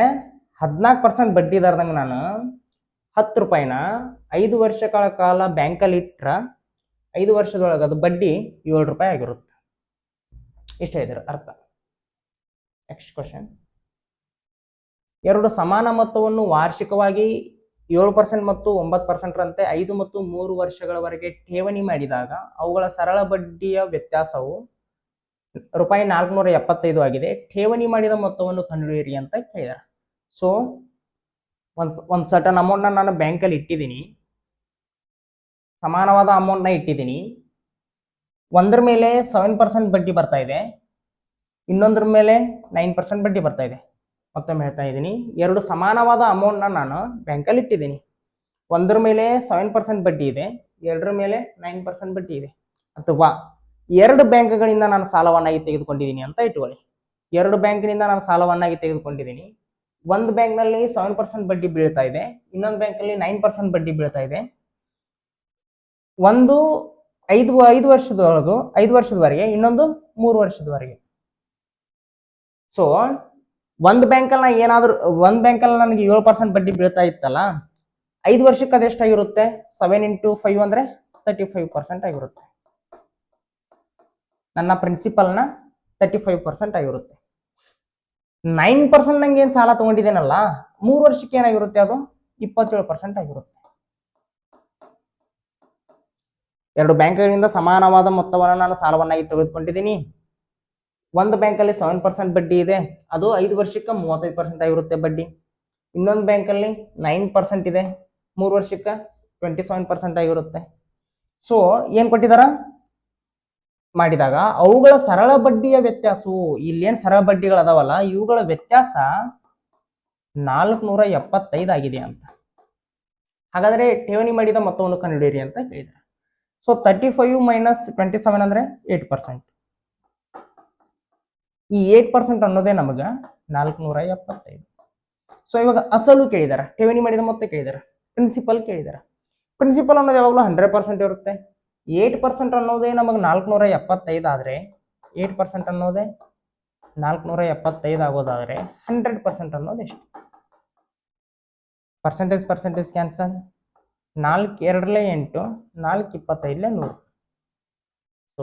14% ಬಡ್ಡಿ ದರದಂಗ ನಾನು 10 ರೂಪಾಯಿನ 5 ವರ್ಷಗಳ ಕಾಲ ಬ್ಯಾಂಕಲ್ಲಿ ಇಟ್ರ 5 ವರ್ಷದೊಳಗೆ ಅದು ಬಡ್ಡಿ 7 ರೂಪಾಯಿ ಆಗಿರುತ್ತೆ. ಇಷ್ಟ ಇದರ ಅರ್ಥ. Next question. 2 ಸಮಾನ ಮೊತ್ತವನ್ನು ವಾರ್ಷಿಕವಾಗಿ 7% ಮತ್ತು 9% ರಂತೆ 5 ಮತ್ತು 3 ವರ್ಷಗಳವರೆಗೆ ಠೇವಣಿ ಮಾಡಿದಾಗ ಅವುಗಳ ಸರಳ ಬಡ್ಡಿಯ ವ್ಯತ್ಯಾಸವು ರೂಪಾಯಿ 475 ಆಗಿದೆ. ಠೇವಣಿ ಮಾಡಿದ ಮೊತ್ತವನ್ನು ಕಂಡುಹಿಡಿಯಿರಿ ಅಂತ ಕೇಳಿದಾರೆ. ಸೊ ಒಂದ್ ಸರ್ಟನ್ ಅಮೌಂಟ್ನ ನಾನು ಬ್ಯಾಂಕಲ್ಲಿ ಇಟ್ಟಿದ್ದೀನಿ, ಸಮಾನವಾದ ಅಮೌಂಟ್ನ ಇಟ್ಟಿದ್ದೀನಿ. ಒಂದ್ರ ಮೇಲೆ 7% ಬಡ್ಡಿ ಬರ್ತಾ ಇದೆ, ಇನ್ನೊಂದ್ರ ಮೇಲೆ 9% ಬಡ್ಡಿ ಬರ್ತಾ ಇದೆ. ಮತ್ತೊಮ್ಮೆ ಹೇಳ್ತಾ ಇದ್ದೀನಿ, 2 ಸಮಾನವಾದ ಅಮೌಂಟ್ನ ನಾನು ಬ್ಯಾಂಕಲ್ಲಿ ಇಟ್ಟಿದ್ದೀನಿ. ಒಂದ್ರ ಮೇಲೆ 7% ಬಡ್ಡಿ ಇದೆ, 2ರ ಮೇಲೆ 9% ಬಡ್ಡಿ ಇದೆ. ಅಥವಾ 2 ಬ್ಯಾಂಕ್ಗಳಿಂದ ನಾನು ಸಾಲವನ್ನಾಗಿ ತೆಗೆದುಕೊಂಡಿದ್ದೀನಿ ಅಂತ ಇಟ್ಕೊಳ್ಳಿ. 2 ಬ್ಯಾಂಕಿನಿಂದ ನಾನು ಸಾಲವನ್ನಾಗಿ ತೆಗೆದುಕೊಂಡಿದ್ದೀನಿ. ಒಂದು ಬ್ಯಾಂಕ್ನಲ್ಲಿ 7% ಬಡ್ಡಿ ಬೀಳ್ತಾ ಇದೆ, ಇನ್ನೊಂದು ಬ್ಯಾಂಕಲ್ಲಿ 9% ಬಡ್ಡಿ ಬೀಳ್ತಾ ಇದೆ. ಒಂದು 5 ವರ್ಷದವರೆಗೆ, ಇನ್ನೊಂದು 3 ವರ್ಷದವರೆಗೆ. ಸೊ ಒಂದ್ ಬ್ಯಾಂಕಲ್ಲಿ ನನಗೆ 7% ಬಡ್ಡಿ ಬೀಳ್ತಾ ಇತ್ತಲ್ಲ, 5 ವರ್ಷಕ್ಕೆ ಅದೆಷ್ಟಾಗಿರುತ್ತೆ? 7 × 5 ಅಂದ್ರೆ 35% ಆಗಿರುತ್ತೆ. ನನ್ನ ಪ್ರಿನ್ಸಿಪಲ್ನ 35% ಆಗಿರುತ್ತೆ. 9% ನಂಗೆ ಏನು ಸಾಲ ತಗೊಂಡಿದ್ದೇನಲ್ಲ, 3 ವರ್ಷಕ್ಕೆ ಏನಾಗಿರುತ್ತೆ? ಅದು 27% ಆಗಿರುತ್ತೆ. 2 ಬ್ಯಾಂಕ್ಗಳಿಂದ ಸಮಾನವಾದ ಮೊತ್ತವನ್ನು ನಾನು ಸಾಲವನ್ನಾಗಿ ತೆಗೆದುಕೊಂಡಿದ್ದೀನಿ. ಒಂದು ಬ್ಯಾಂಕಲ್ಲಿ 7% ಬಡ್ಡಿ ಇದೆ, ಅದು 5 ವರ್ಷಕ್ಕೆ 35% ಆಗಿರುತ್ತೆ ಬಡ್ಡಿ. ಇನ್ನೊಂದು ಬ್ಯಾಂಕಲ್ಲಿ 9% ಇದೆ, 3 ವರ್ಷಕ್ಕೆ 27% ಆಗಿರುತ್ತೆ. ಸೊ ಏನ್ ಕೊಟ್ಟಿದಾರ? ಮಾಡಿದಾಗ ಅವುಗಳ ಸರಳ ಬಡ್ಡಿಯ ವ್ಯತ್ಯಾಸವು ಇಲ್ಲೇನ್ ಸರಳ ಬಡ್ಡಿಗಳು ಅದಾವಲ್ಲ ಇವುಗಳ ವ್ಯತ್ಯಾಸ 475 ಆಗಿದೆ ಅಂತ. ಹಾಗಾದ್ರೆ ಠೇವಣಿ ಮಾಡಿದ ಮೊತ್ತವನ್ನು ಕಂಡುಹಿಡಿಯಿರಿ ಅಂತ ಹೇಳಿದ್ದಾರೆ. ಸೊ 35 ಮೈನಸ್ 27 ಅಂದ್ರೆ 8%. ಈ 8% ಅನ್ನೋದೇ ನಮಗ 475. ಸೊ ಇವಾಗ ಅಸಲು ಕೇಳಿದಾರ, ಠೇವಣಿ ಮಾಡಿದ ಮೊತ್ತ ಕೇಳಿದಾರ, ಪ್ರಿನ್ಸಿಪಲ್ ಕೇಳಿದಾರ. ಪ್ರಿನ್ಸಿಪಲ್ ಅನ್ನೋದು ಯಾವಾಗಲೂ 100% ಇರುತ್ತೆ. 8% ಅನ್ನೋದೇ ನಮಗೆ 475 ಆದ್ರೆ 8% ಅನ್ನೋದೇ 475 ಆಗೋದಾದ್ರೆ 100% ಅನ್ನೋದು ಎಷ್ಟು? Percentage cancel. 4 2 8, 4 25 100. ಸೊ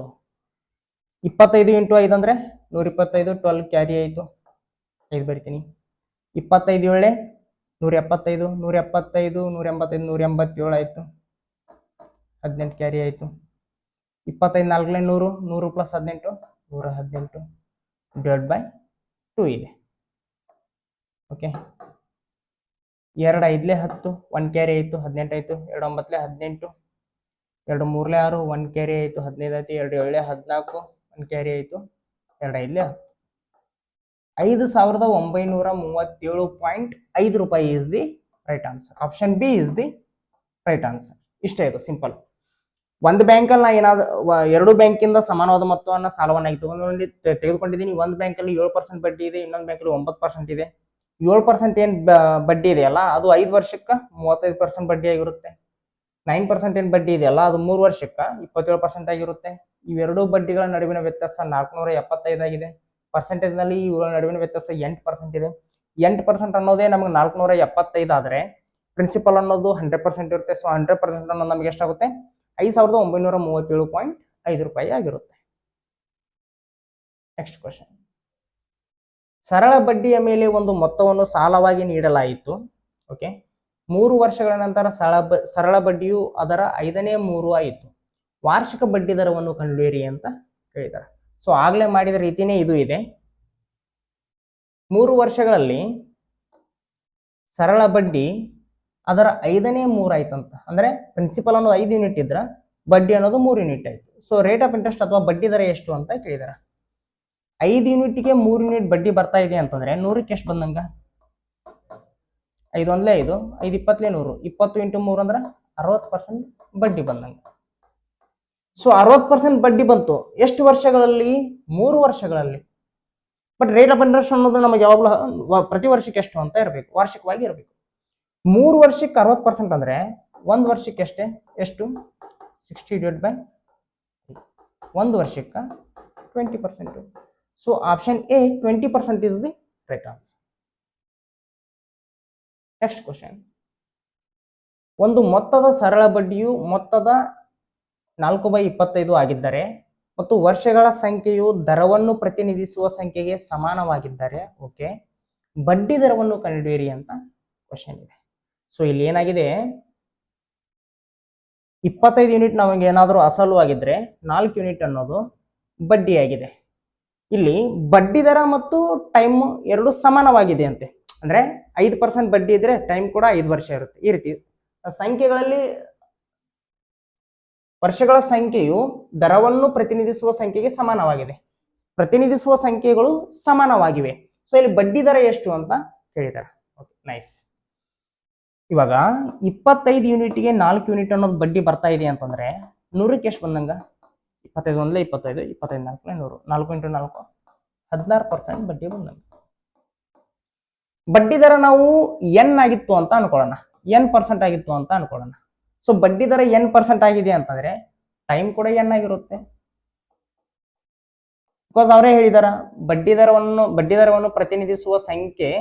25 ಇಂಟು 5 ಅಂದ್ರೆ 125, 12 ಕ್ಯಾರಿ ಆಯಿತು, 5 ಬರಿತೀನಿ. 25 7 175, 175 185 187 ಆಯಿತು, 18 ಕ್ಯಾರಿ ಆಯಿತು. 25 4 100, 100 ಪ್ಲಸ್ 18 118 ಡಿವೈಡ್ ಬೈ 2 ಇದೆ. ಓಕೆ, 2 5 10, 1 ಕ್ಯಾರಿ ಆಯಿತು, 18 ಆಯಿತು. 2 9 18, 2 3 6, 1 ಕ್ಯಾರಿ ಆಯಿತು, 15 ಆಯಿತು. 2 7 14, 1 ಕ್ಯಾರಿ ಆಯಿತು, 2 5 10. 5,937.5 ರೂಪಾಯಿ is the right answer. Option B is the right answer. ಇಷ್ಟೇ ಇದು ಸಿಂಪಲ್. ಒಂದು ಬ್ಯಾಂಕಲ್ಲಿ ನಾ ಏನಾದ್ರು 2 ಬ್ಯಾಂಕಿಂದ ಸಮಾನವಾದ ಮೊತ್ತವನ್ನು ಸಾಲವನ್ನಾಗಿ ತೆಗೆದುಕೊಂಡಿದ್ದೀನಿ. ಒಂದು ಬ್ಯಾಂಕಲ್ಲಿ 7% ಬಡ್ಡಿ ಇದೆ, ಇನ್ನೊಂದು ಬ್ಯಾಂಕಲ್ಲಿ 9% ಇದೆ. 7% ಏನ್ ಬಡ್ಡಿ ಇದೆಯಲ್ಲ ಅದು 5 ವರ್ಷಕ್ಕೆ 35% ಬಡ್ಡಿ ಆಗಿರುತ್ತೆ. 9% ಏನ್ ಬಡ್ಡಿ ಇದೆಯಲ್ಲ ಅದು 3 ವರ್ಷಕ್ಕೆ 27% ಆಗಿರುತ್ತೆ. ಇವೆರಡೂ ಬಡ್ಡಿಗಳ ನಡುವಿನ ವ್ಯತ್ಯಾಸ 475 ಆಗಿದೆ. ಪರ್ಸೆಂಟೇಜ್ ನಲ್ಲಿ ಇವುಗಳ ನಡುವಿನ ವ್ಯತ್ಯಾಸ 8% ಇದೆ. 8% ಅನ್ನೋದೇ ನಮಗೆ 475 ಆದ್ರೆ ಪ್ರಿನ್ಸಿಪಲ್ ಅನ್ನೋದು 100% ಇರುತ್ತೆ. ಸೊ 100% ಅನ್ನೋದು ನಮಗೆ ಎಷ್ಟಾಗುತ್ತೆ? 5,937.5 ರೂಪಾಯಿ ಆಗಿರುತ್ತೆ. Next question. ಸರಳ ಬಡ್ಡಿಯ ಮೇಲೆ ಒಂದು ಮೊತ್ತವನ್ನು ಸಾಲವಾಗಿ ನೀಡಲಾಯಿತು. ಓಕೆ, 3 ವರ್ಷಗಳ ನಂತರ ಸರಳ ಬಡ್ಡಿಯು ಅದರ 5ನೇ 3 ಆಯಿತು. ವಾರ್ಷಿಕ ಬಡ್ಡಿ ದರವನ್ನು ಕಂಡುಹಿಡಿಯಿರಿ ಅಂತ ಹೇಳಿದ್ದಾರೆ. ಸೊ ಆಗ್ಲೇ ಮಾಡಿದ ರೀತಿನೇ ಇದು ಇದೆ. 3 ವರ್ಷಗಳಲ್ಲಿ ಸರಳ ಬಡ್ಡಿ ಅದರ 5ನೇ 3 ಆಯ್ತಂತ. ಅಂದ್ರೆ ಪ್ರಿನ್ಸಿಪಲ್ ಅನ್ನೋದು 5 ಯೂನಿಟ್ ಇದ್ರ ಬಡ್ಡಿ ಅನ್ನೋದು 3 ಯೂನಿಟ್ ಆಯ್ತು. ಸೊ ರೇಟ್ ಆಫ್ ಇಂಟ್ರೆಸ್ಟ್ ಅಥವಾ ಬಡ್ಡಿ ದರ ಎಷ್ಟು ಅಂತ ಕೇಳಿದಾರೆ. 5 ಯೂನಿಟ್ಗೆ 3 ಯೂನಿಟ್ ಬಡ್ಡಿ ಬರ್ತಾ ಇದೆ ಅಂತಂದ್ರೆ 100ಕ್ಕೆ ಎಷ್ಟು ಬಂದಂಗ? 5 1 5, 5 20 100, 20 ಇಂಟು 3 ಅಂದ್ರೆ 60% ಬಡ್ಡಿ ಬಂದಂಗ. ಸೊ 60% ಬಡ್ಡಿ ಬಂತು ಎಷ್ಟು ವರ್ಷಗಳಲ್ಲಿ? 3 ವರ್ಷಗಳಲ್ಲಿ. ಬಟ್ ರೇಟ್ ಆಫ್ ಇಂಟ್ರೆಸ್ಟ್ ಅನ್ನೋದು ನಮಗೆ ಯಾವಾಗಲೂ ಪ್ರತಿ ವರ್ಷಕ್ಕೆ ಎಷ್ಟು ಅಂತ ಇರಬೇಕು, ವಾರ್ಷಿಕವಾಗಿ ಇರಬೇಕು. 3 ವರ್ಷಕ್ಕೆ 60% ಅಂದ್ರೆ 1 ವರ್ಷಕ್ಕೆ ಎಷ್ಟು? 60 ಡಿವೈಡ್ ಬೈ 1 ವರ್ಷಕ್ಕೆ 20%. So option A 20% is the right answer. Next question. ಒಂದು ಮೊತ್ತದ ಸರಳ ಬಡ್ಡಿಯು ಮೊತ್ತದ 4/25 ಆಗಿದ್ದರೆ ಮತ್ತು ವರ್ಷಗಳ ಸಂಖ್ಯೆಯು ದರವನ್ನು ಪ್ರತಿನಿಧಿಸುವ ಸಂಖ್ಯೆಗೆ ಸಮಾನವಾಗಿದ್ದರೆ ಓಕೆ, ಬಡ್ಡಿ ದರವನ್ನು ಕಂಡುಹಿಡಿಯಿರಿ ಅಂತ ಕ್ವಶನ್ ಇದೆ. ಸೊ ಇಲ್ಲಿ ಏನಾಗಿದೆ, 25 ಯೂನಿಟ್ ನಮಗೆ ಏನಾದರೂ ಅಸಲು ಆಗಿದ್ರೆ 4 ಯೂನಿಟ್ ಅನ್ನೋದು ಬಡ್ಡಿ ಆಗಿದೆ. ಇಲ್ಲಿ ಬಡ್ಡಿ ದರ ಮತ್ತು ಟೈಮ್ ಎರಡು ಸಮಾನವಾಗಿದೆ ಅಂತೆ. ಅಂದ್ರೆ 5% ಬಡ್ಡಿ ಇದ್ರೆ ಟೈಮ್ ಕೂಡ 5 ವರ್ಷ ಇರುತ್ತೆ. ಈ ರೀತಿ ಸಂಖ್ಯೆಗಳಲ್ಲಿ ವರ್ಷಗಳ ಸಂಖ್ಯೆಯು ದರವನ್ನು ಪ್ರತಿನಿಧಿಸುವ ಸಂಖ್ಯೆಗೆ ಸಮಾನವಾಗಿದೆ. ಪ್ರತಿನಿಧಿಸುವ ಸಂಖ್ಯೆಗಳು ಸಮಾನವಾಗಿವೆ. ಸೊ ಇಲ್ಲಿ ಬಡ್ಡಿ ದರ ಎಷ್ಟು ಅಂತ ಕೇಳಿದ್ದಾರೆ. Okay, nice. ಇವಾಗ 25 ಯೂನಿಟ್ಗೆ 4 ಯೂನಿಟ್ ಅನ್ನೋದು ಬಡ್ಡಿ ಬರ್ತಾ ಇದೆ ಅಂತಂದ್ರೆ 100ಕ್ಕೆ ಎಷ್ಟು ಬಂದಂಗ? 25 1 25, 25 4 100, 4 ಇಂಟು 4 16% ಬಡ್ಡಿ ಬಂದಂಗ. ಬಡ್ಡಿ ದರ ನಾವು ಎನ್ ಆಗಿತ್ತು ಅಂತ ಅನ್ಕೊಳ್ಳೋಣ, n% ಆಗಿತ್ತು ಅಂತ ಅನ್ಕೊಳ್ಳೋಣ. ಸೊ ಬಡ್ಡಿ ದರ n% ಆಗಿದೆ ಅಂತಂದ್ರೆ ಟೈಮ್ ಕೂಡ n ಆಗಿರುತ್ತೆ. ಬಿಕಾಸ್ ಅವರೇ ಹೇಳಿದಾರ ಬಡ್ಡಿ ದರವನ್ನು ಪ್ರತಿನಿಧಿಸುವ ಸಂಖ್ಯೆ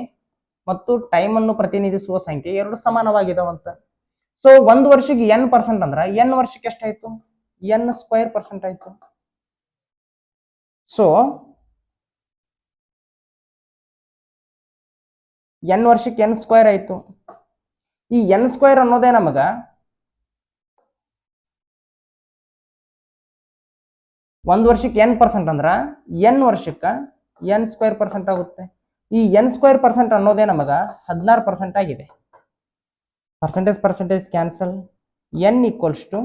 ಮತ್ತು ಟೈಮ್ ಅನ್ನು ಪ್ರತಿನಿಧಿಸುವ ಸಂಖ್ಯೆ ಎರಡು ಸಮಾನವಾಗಿದಾವಂತ. ಸೊ 1 ವರ್ಷಕ್ಕೆ n% ಅಂದ್ರೆ n ವರ್ಷಕ್ಕೆ ಎಷ್ಟಾಯ್ತು? n² ಆಯ್ತು. ಸೊ n ವರ್ಷಕ್ಕೆ n² ಆಯ್ತು. ಈ n² ಅನ್ನೋದೇ ನಮಗ 1 ವರ್ಷಕ್ಕೆ n% ಅಂದ್ರ n ವರ್ಷಕ್ಕೆ n² ಆಗುತ್ತೆ. ಈ n² ಅನ್ನೋದೇ ನಮಗ 16% ಆಗಿದೆ. Percentage cancel. n equals to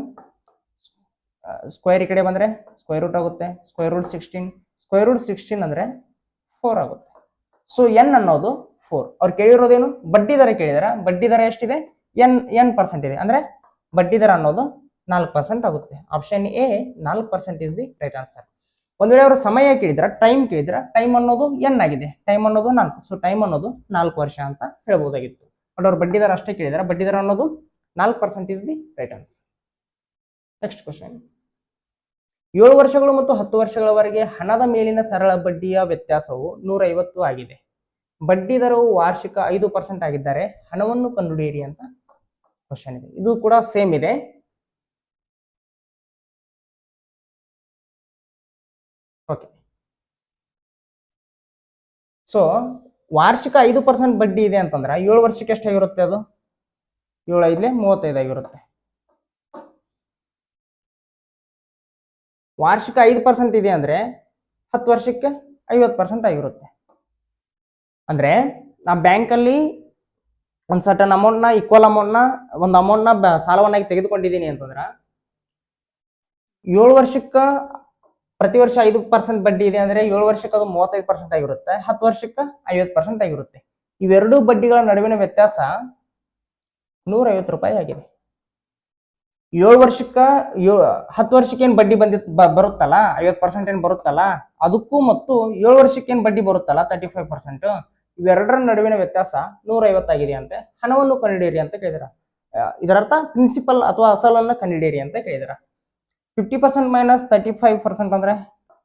square ಈ ಕಡೆ ಬಂದರೆ ಸ್ಕ್ವೇರ್ ರೂಟ್ ಆಗುತ್ತೆ. ಸ್ಕ್ವೇರ್ ರೂಟ್ 16 ಅಂದರೆ 4 ಆಗುತ್ತೆ. ಸೊ ಎನ್ ಅನ್ನೋದು 4. ಅವ್ರು ಕೇಳಿರೋದೇನು? ಬಡ್ಡಿ ದರ ಕೇಳಿದಾರೆ. ಬಡ್ಡಿ ದರ ಎಷ್ಟಿದೆ? n% ಇದೆ. ಅಂದರೆ ಬಡ್ಡಿ ದರ ಅನ್ನೋದು 4% ಆಗುತ್ತೆ. Option A 4% is the right answer. ಒಂದು ವೇಳೆ ಅವರು ಸಮಯ ಕೇಳಿದ್ರ, ಟೈಮ್ ಕೇಳಿದ್ರ, ಟೈಮ್ ಅನ್ನೋದು ಎನ್ ಆಗಿದೆ, ಟೈಮ್ ಅನ್ನೋದು 4. ಸೊ ಟೈಮ್ ಅನ್ನೋದು 4 ವರ್ಷ ಅಂತ ಹೇಳ್ಬೋದಾಗಿತ್ತು. ಬಟ್ ಅವ್ರು ಬಡ್ಡಿ ದರ ಅಷ್ಟೇ ಕೇಳಿದಾರೆ. ಬಡ್ಡಿ ದರ ಅನ್ನೋದು 4% is the right answer. Next question. 7 ವರ್ಷಗಳು ಮತ್ತು 10 ವರ್ಷಗಳವರೆಗೆ ಹಣದ ಮೇಲಿನ ಸರಳ ಬಡ್ಡಿಯ ವ್ಯತ್ಯಾಸವು 150 ಆಗಿದೆ. ಬಡ್ಡಿ ದರವು ವಾರ್ಷಿಕ 5% ಆಗಿದ್ದರೆ ಹಣವನ್ನು ಕಂಡುಹಿಡಿಯಿರಿ ಅಂತ ಕ್ವಶನ್ ಇದೆ. ಇದು ಕೂಡ ಸೇಮ್ ಇದೆ. ಓಕೆ, ಸೊ ವಾರ್ಷಿಕ 5% ಬಡ್ಡಿ ಇದೆ ಅಂತಂದ್ರೆ 7 ವರ್ಷಕ್ಕೆ ಎಷ್ಟಾಗಿರುತ್ತೆ? ಅದು 7 5 35 ಆಗಿರುತ್ತೆ. ವಾರ್ಷಿಕ 5% ಇದೆ ಅಂದ್ರೆ 10 ವರ್ಷಕ್ಕೆ 50% ಆಗಿರುತ್ತೆ. ಅಂದ್ರೆ ನಾ ಬ್ಯಾಂಕಲ್ಲಿ ಒಂದು ಸರ್ಟನ್ ಅಮೌಂಟ್ನ, ಈಕ್ವಲ್ ಅಮೌಂಟ್ನ, ಒಂದು ಅಮೌಂಟ್ನ ಸಾಲವನ್ನಾಗಿ ತೆಗೆದುಕೊಂಡಿದ್ದೀನಿ ಅಂತಂದ್ರೆ 7 ವರ್ಷಕ್ಕೆ ಪ್ರತಿ ವರ್ಷ 5% ಬಡ್ಡಿ ಇದೆ ಅಂದ್ರೆ 7 ವರ್ಷಕ್ಕೆ ಅದು 35% ಆಗಿರುತ್ತೆ, 10 ವರ್ಷಕ್ಕೆ 50% ಆಗಿರುತ್ತೆ. ಇವೆರಡೂ ಬಡ್ಡಿಗಳ ನಡುವಿನ ವ್ಯತ್ಯಾಸ 150 ರೂಪಾಯಿ ಆಗಿದೆ. 7 ವರ್ಷಕ್ಕೆ 10 ವರ್ಷಕ್ಕೆ ಏನು ಬಡ್ಡಿ ಬರುತ್ತಲ್ಲ, 50% ಏನು ಬರುತ್ತಲ್ಲ, ಅದಕ್ಕೂ ಮತ್ತು 7 ವರ್ಷಕ್ಕೆ ಏನು ಬಡ್ಡಿ ಬರುತ್ತಲ್ಲ 35%, ಇವೆರಡರ ನಡುವಿನ ವ್ಯತ್ಯಾಸ 150 ಆಗಿದೆ ಅಂತೆ. ಹಣವನ್ನು ಕಂಡುಹಿಡಿಯಿರಿ ಅಂತ ಕೇಳಿದಾರ. ಇದರರ್ಥ ಪ್ರಿನ್ಸಿಪಲ್ ಅಥವಾ ಅಸಲನ್ನು ಕಂಡುಹಿಡಿಯಿರಿ ಅಂತ ಕೇಳಿದಾರ. 50% ಮೈನಸ್ 35% ಅಂದ್ರೆ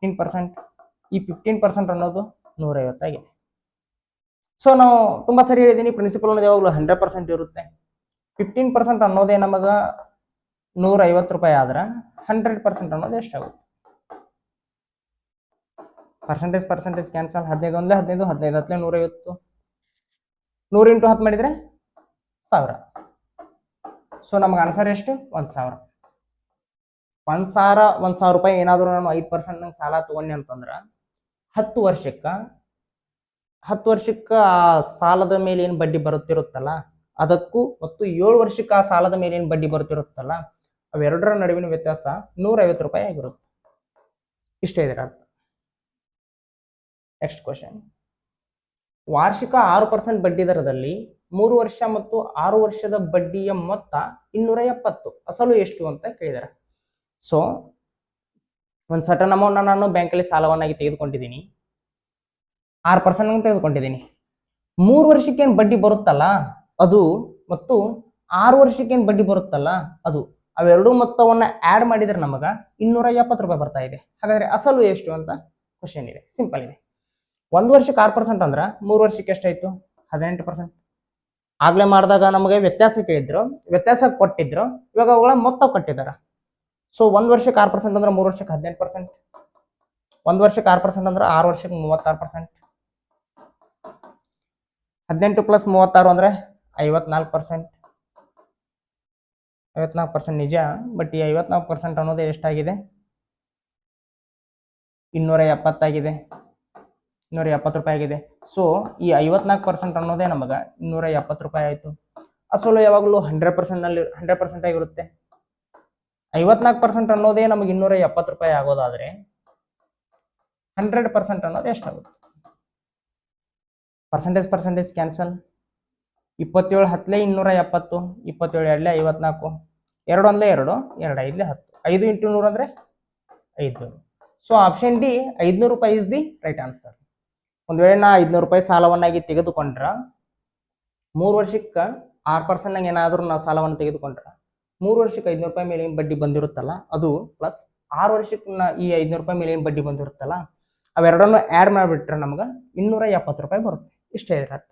15%. ಈ 15% ಅನ್ನೋದು 150 ಆಗಿದೆ. ಸೊ ನಾವು ತುಂಬಾ ಸರಿ ಹೇಳಿದ್ದೀನಿ, ಪ್ರಿನ್ಸಿಪಲ್ ಅನ್ನೋದು ಯಾವಾಗಲೂ 100% ಇರುತ್ತೆ. 15% ಅನ್ನೋದೇ ನಮಗ 150 ರೂಪಾಯಿ ಆದ್ರೆ 100% ಅನ್ನೋದು ಎಷ್ಟಾಗುತ್ತೆ? Percentage cancel. 15 ಒಂದ್ಲೆ 15, 15 ಹತ್ತಲೆ 150, 100 × 10 ಮಾಡಿದ್ರೆ 1000. ಸೊ ನಮ್ಗೆ ಆನ್ಸರ್ ಎಷ್ಟು? 1000. 1000 ರೂಪಾಯಿ ಏನಾದರೂ ನಾನು 5% ನಂಗೆ ಸಾಲ ತಗೊಂಡೆ ಅಂತಂದ್ರೆ 10 ವರ್ಷಕ್ಕೆ ಆ ಸಾಲದ ಮೇಲೆ ಏನು ಬಡ್ಡಿ ಬರುತ್ತಿರುತ್ತಲ್ಲ ಅದಕ್ಕೂ ಮತ್ತು 7 ವರ್ಷಕ್ಕೆ ಆ ಸಾಲದ ಮೇಲೆ ಏನು ಬಡ್ಡಿ ಬರುತ್ತಿರುತ್ತಲ್ಲ ಅವೆರಡರ ನಡುವಿನ ವ್ಯತ್ಯಾಸ 150 ರೂಪಾಯಿ ಆಗಿರುತ್ತೆ. ಇಷ್ಟೇ ಇದರ ಅರ್ಥ. Next question. ವಾರ್ಷಿಕ 6% ಬಡ್ಡಿ ದರದಲ್ಲಿ 3 ವರ್ಷ ಮತ್ತು 6 ವರ್ಷದ ಬಡ್ಡಿಯ ಮೊತ್ತ 270. ಅಸಲು ಎಷ್ಟು ಅಂತ ಕೇಳಿದಾರೆ. ಸೊ ಒಂದು ಸರ್ಟನ್ ಅಮೌಂಟ್ ನಾನು ಬ್ಯಾಂಕಲ್ಲಿ ಸಾಲವನ್ನಾಗಿ ತೆಗೆದುಕೊಂಡಿದ್ದೀನಿ, 6% ತೆಗೆದುಕೊಂಡಿದ್ದೀನಿ. 3 ವರ್ಷಕ್ಕೆ ಏನು ಬಡ್ಡಿ ಬರುತ್ತಲ್ಲ ಅದು ಮತ್ತು 6 ವರ್ಷಕ್ಕೆ ಏನು ಬಡ್ಡಿ ಬರುತ್ತಲ್ಲ ಅದು, ಅವೆರಡೂ ಮೊತ್ತವನ್ನ ಆಡ್ ಮಾಡಿದ್ರೆ ನಮಗ 270 ರೂಪಾಯಿ ಬರ್ತಾ ಇದೆ. ಹಾಗಾದ್ರೆ ಅಸಲು ಎಷ್ಟು ಅಂತ ಕ್ವಶನ್ ಇದೆ. ಸಿಂಪಲ್ ಇದೆ. 1 ವರ್ಷಕ್ಕೆ 6% ಅಂದ್ರೆ 3 ವರ್ಷಕ್ಕೆ ಎಷ್ಟಾಯ್ತು? 18%. ಆಗ್ಲೇ ಮಾಡಿದಾಗ ನಮಗೆ ವ್ಯತ್ಯಾಸ ಕೇಳಿದ್ರು, ವ್ಯತ್ಯಾಸ ಕೊಟ್ಟಿದ್ರು, ಇವಾಗ ಅವುಗಳ ಮೊತ್ತ ಕೊಟ್ಟಿದ್ದಾರೆ. ಸೊ 1 ವರ್ಷಕ್ಕೆ 6% ಅಂದ್ರೆ 3 ವರ್ಷಕ್ಕೆ 18%. 1 ವರ್ಷಕ್ಕೆ 6% ಅಂದ್ರೆ 6 ವರ್ಷಕ್ಕೆ 36%. 18 + 36 ಅಂದ್ರೆ 54%. 54% ನಿಜ, ಬಟ್ ಈ 54% ಅನ್ನೋದು ಎಷ್ಟಾಗಿದೆ? 270 ಆಗಿದೆ, 270 ರೂಪಾಯಿ ಆಗಿದೆ. ಸೊ ಈ 54% ಅನ್ನೋದೇ ನಮಗೆ 270 ರೂಪಾಯಿ ಆಯಿತು. ಅಸಲು ಯಾವಾಗಲೂ 100% ಆಗಿರುತ್ತೆ. 54% ಅನ್ನೋದೇ ನಮಗೆ 270 ರೂಪಾಯಿ ಆಗೋದಾದ್ರೆ 100% ಅನ್ನೋದು ಎಷ್ಟಾಗುತ್ತೆ? Percentage cancel. 27 ಹತ್ತಲೆ 270, 27 ಎರಡ್ಲೆ 54, 2 ಒಂದ್ಲೆ 2, 2 5ಲೆ 10, 5 × 100 ಅಂದ್ರೆ 500. ಸೊ ಆಪ್ಷನ್ ಡಿ 500 ರೂಪಾಯಿ ಇಸ್ ದಿ ರೈಟ್ ಆನ್ಸರ್. ಒಂದು ವೇಳೆ ನಾ 500 ರೂಪಾಯಿ ಸಾಲವನ್ನಾಗಿ ತೆಗೆದುಕೊಂಡ್ರ 3 ವರ್ಷಕ್ಕೆ 6% ನಂಗೆ ಏನಾದರೂ ನಾವು ಸಾಲವನ್ನು ತೆಗೆದುಕೊಂಡ್ರ 3 ವರ್ಷಕ್ಕೆ 500 ರೂಪಾಯಿ ಮೇಲೆ ಏನು ಬಡ್ಡಿ ಬಂದಿರುತ್ತಲ್ಲ ಅದು ಪ್ಲಸ್ 6 ವರ್ಷಕ್ಕೆ ಈ 500 ರೂಪಾಯಿ ಮೇಲೆ ಏನು ಬಡ್ಡಿ ಬಂದಿರುತ್ತಲ್ಲ ಅವೆರಡನ್ನು ಆ್ಯಡ್ ಮಾಡಿಬಿಟ್ರೆ ನಮ್ಗೆ 270 ರೂಪಾಯಿ ಬರುತ್ತೆ. ಇಷ್ಟೇ ಇದರ ಅರ್ಥ.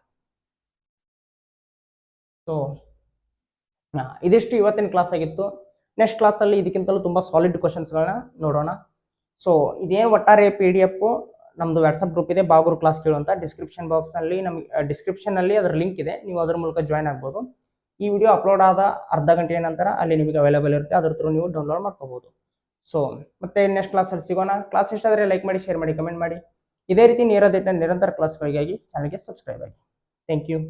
ಸೊ ಇದಿಷ್ಟು ಇವತ್ತಿನ ಕ್ಲಾಸ್ ಆಗಿತ್ತು. ನೆಕ್ಸ್ಟ್ ಕ್ಲಾಸಲ್ಲಿ ಇದಕ್ಕಿಂತಲೂ ತುಂಬ ಸಾಲಿಡ್ ಕ್ವಶನ್ಸ್ಗಳನ್ನ ನೋಡೋಣ. ಸೊ ಇದೇನು ಒಟ್ಟಾರೆ PDF ನಮ್ಮದು ವಾಟ್ಸಪ್ ಗ್ರೂಪ್ ಇದೆ, ಬಾಗುರು ಕ್ಲಾಸ್ ಕೇಳುವಂತ. ಡಿಸ್ಕ್ರಿಪ್ಷನಲ್ಲಿ ಅದರ ಲಿಂಕ್ ಇದೆ, ನೀವು ಅದರ ಮೂಲಕ ಜಾಯ್ನ್ ಆಗ್ಬೋದು. ಈ ವಿಡಿಯೋ ಅಪ್ಲೋಡ್ ಆದ ಅರ್ಧ ಗಂಟೆಯ ನಂತರ ಅಲ್ಲಿ ನಿಮಗೆ ಅವೈಲೇಬಲ್ ಇರುತ್ತೆ, ಅದ್ರ ಥ್ರೂ ನೀವು ಡೌನ್ಲೋಡ್ ಮಾಡ್ಕೋಬಹುದು. ಸೊ ಮತ್ತೆ ನೆಕ್ಸ್ಟ್ ಕ್ಲಾಸಲ್ಲಿ ಸಿಗೋಣ. ಕ್ಲಾಸ್ ಇಷ್ಟ ಆದರೆ ಲೈಕ್ ಮಾಡಿ, ಶೇರ್ ಮಾಡಿ, ಕಮೆಂಟ್ ಮಾಡಿ. ಇದೇ ರೀತಿ ನಿರಂತರ ಕ್ಲಾಸ್ಗಳಿಗಾಗಿ ಚಾನಲ್ಗೆ ಸಬ್ಸ್ಕ್ರೈಬ್ ಆಗಿ. Thank you.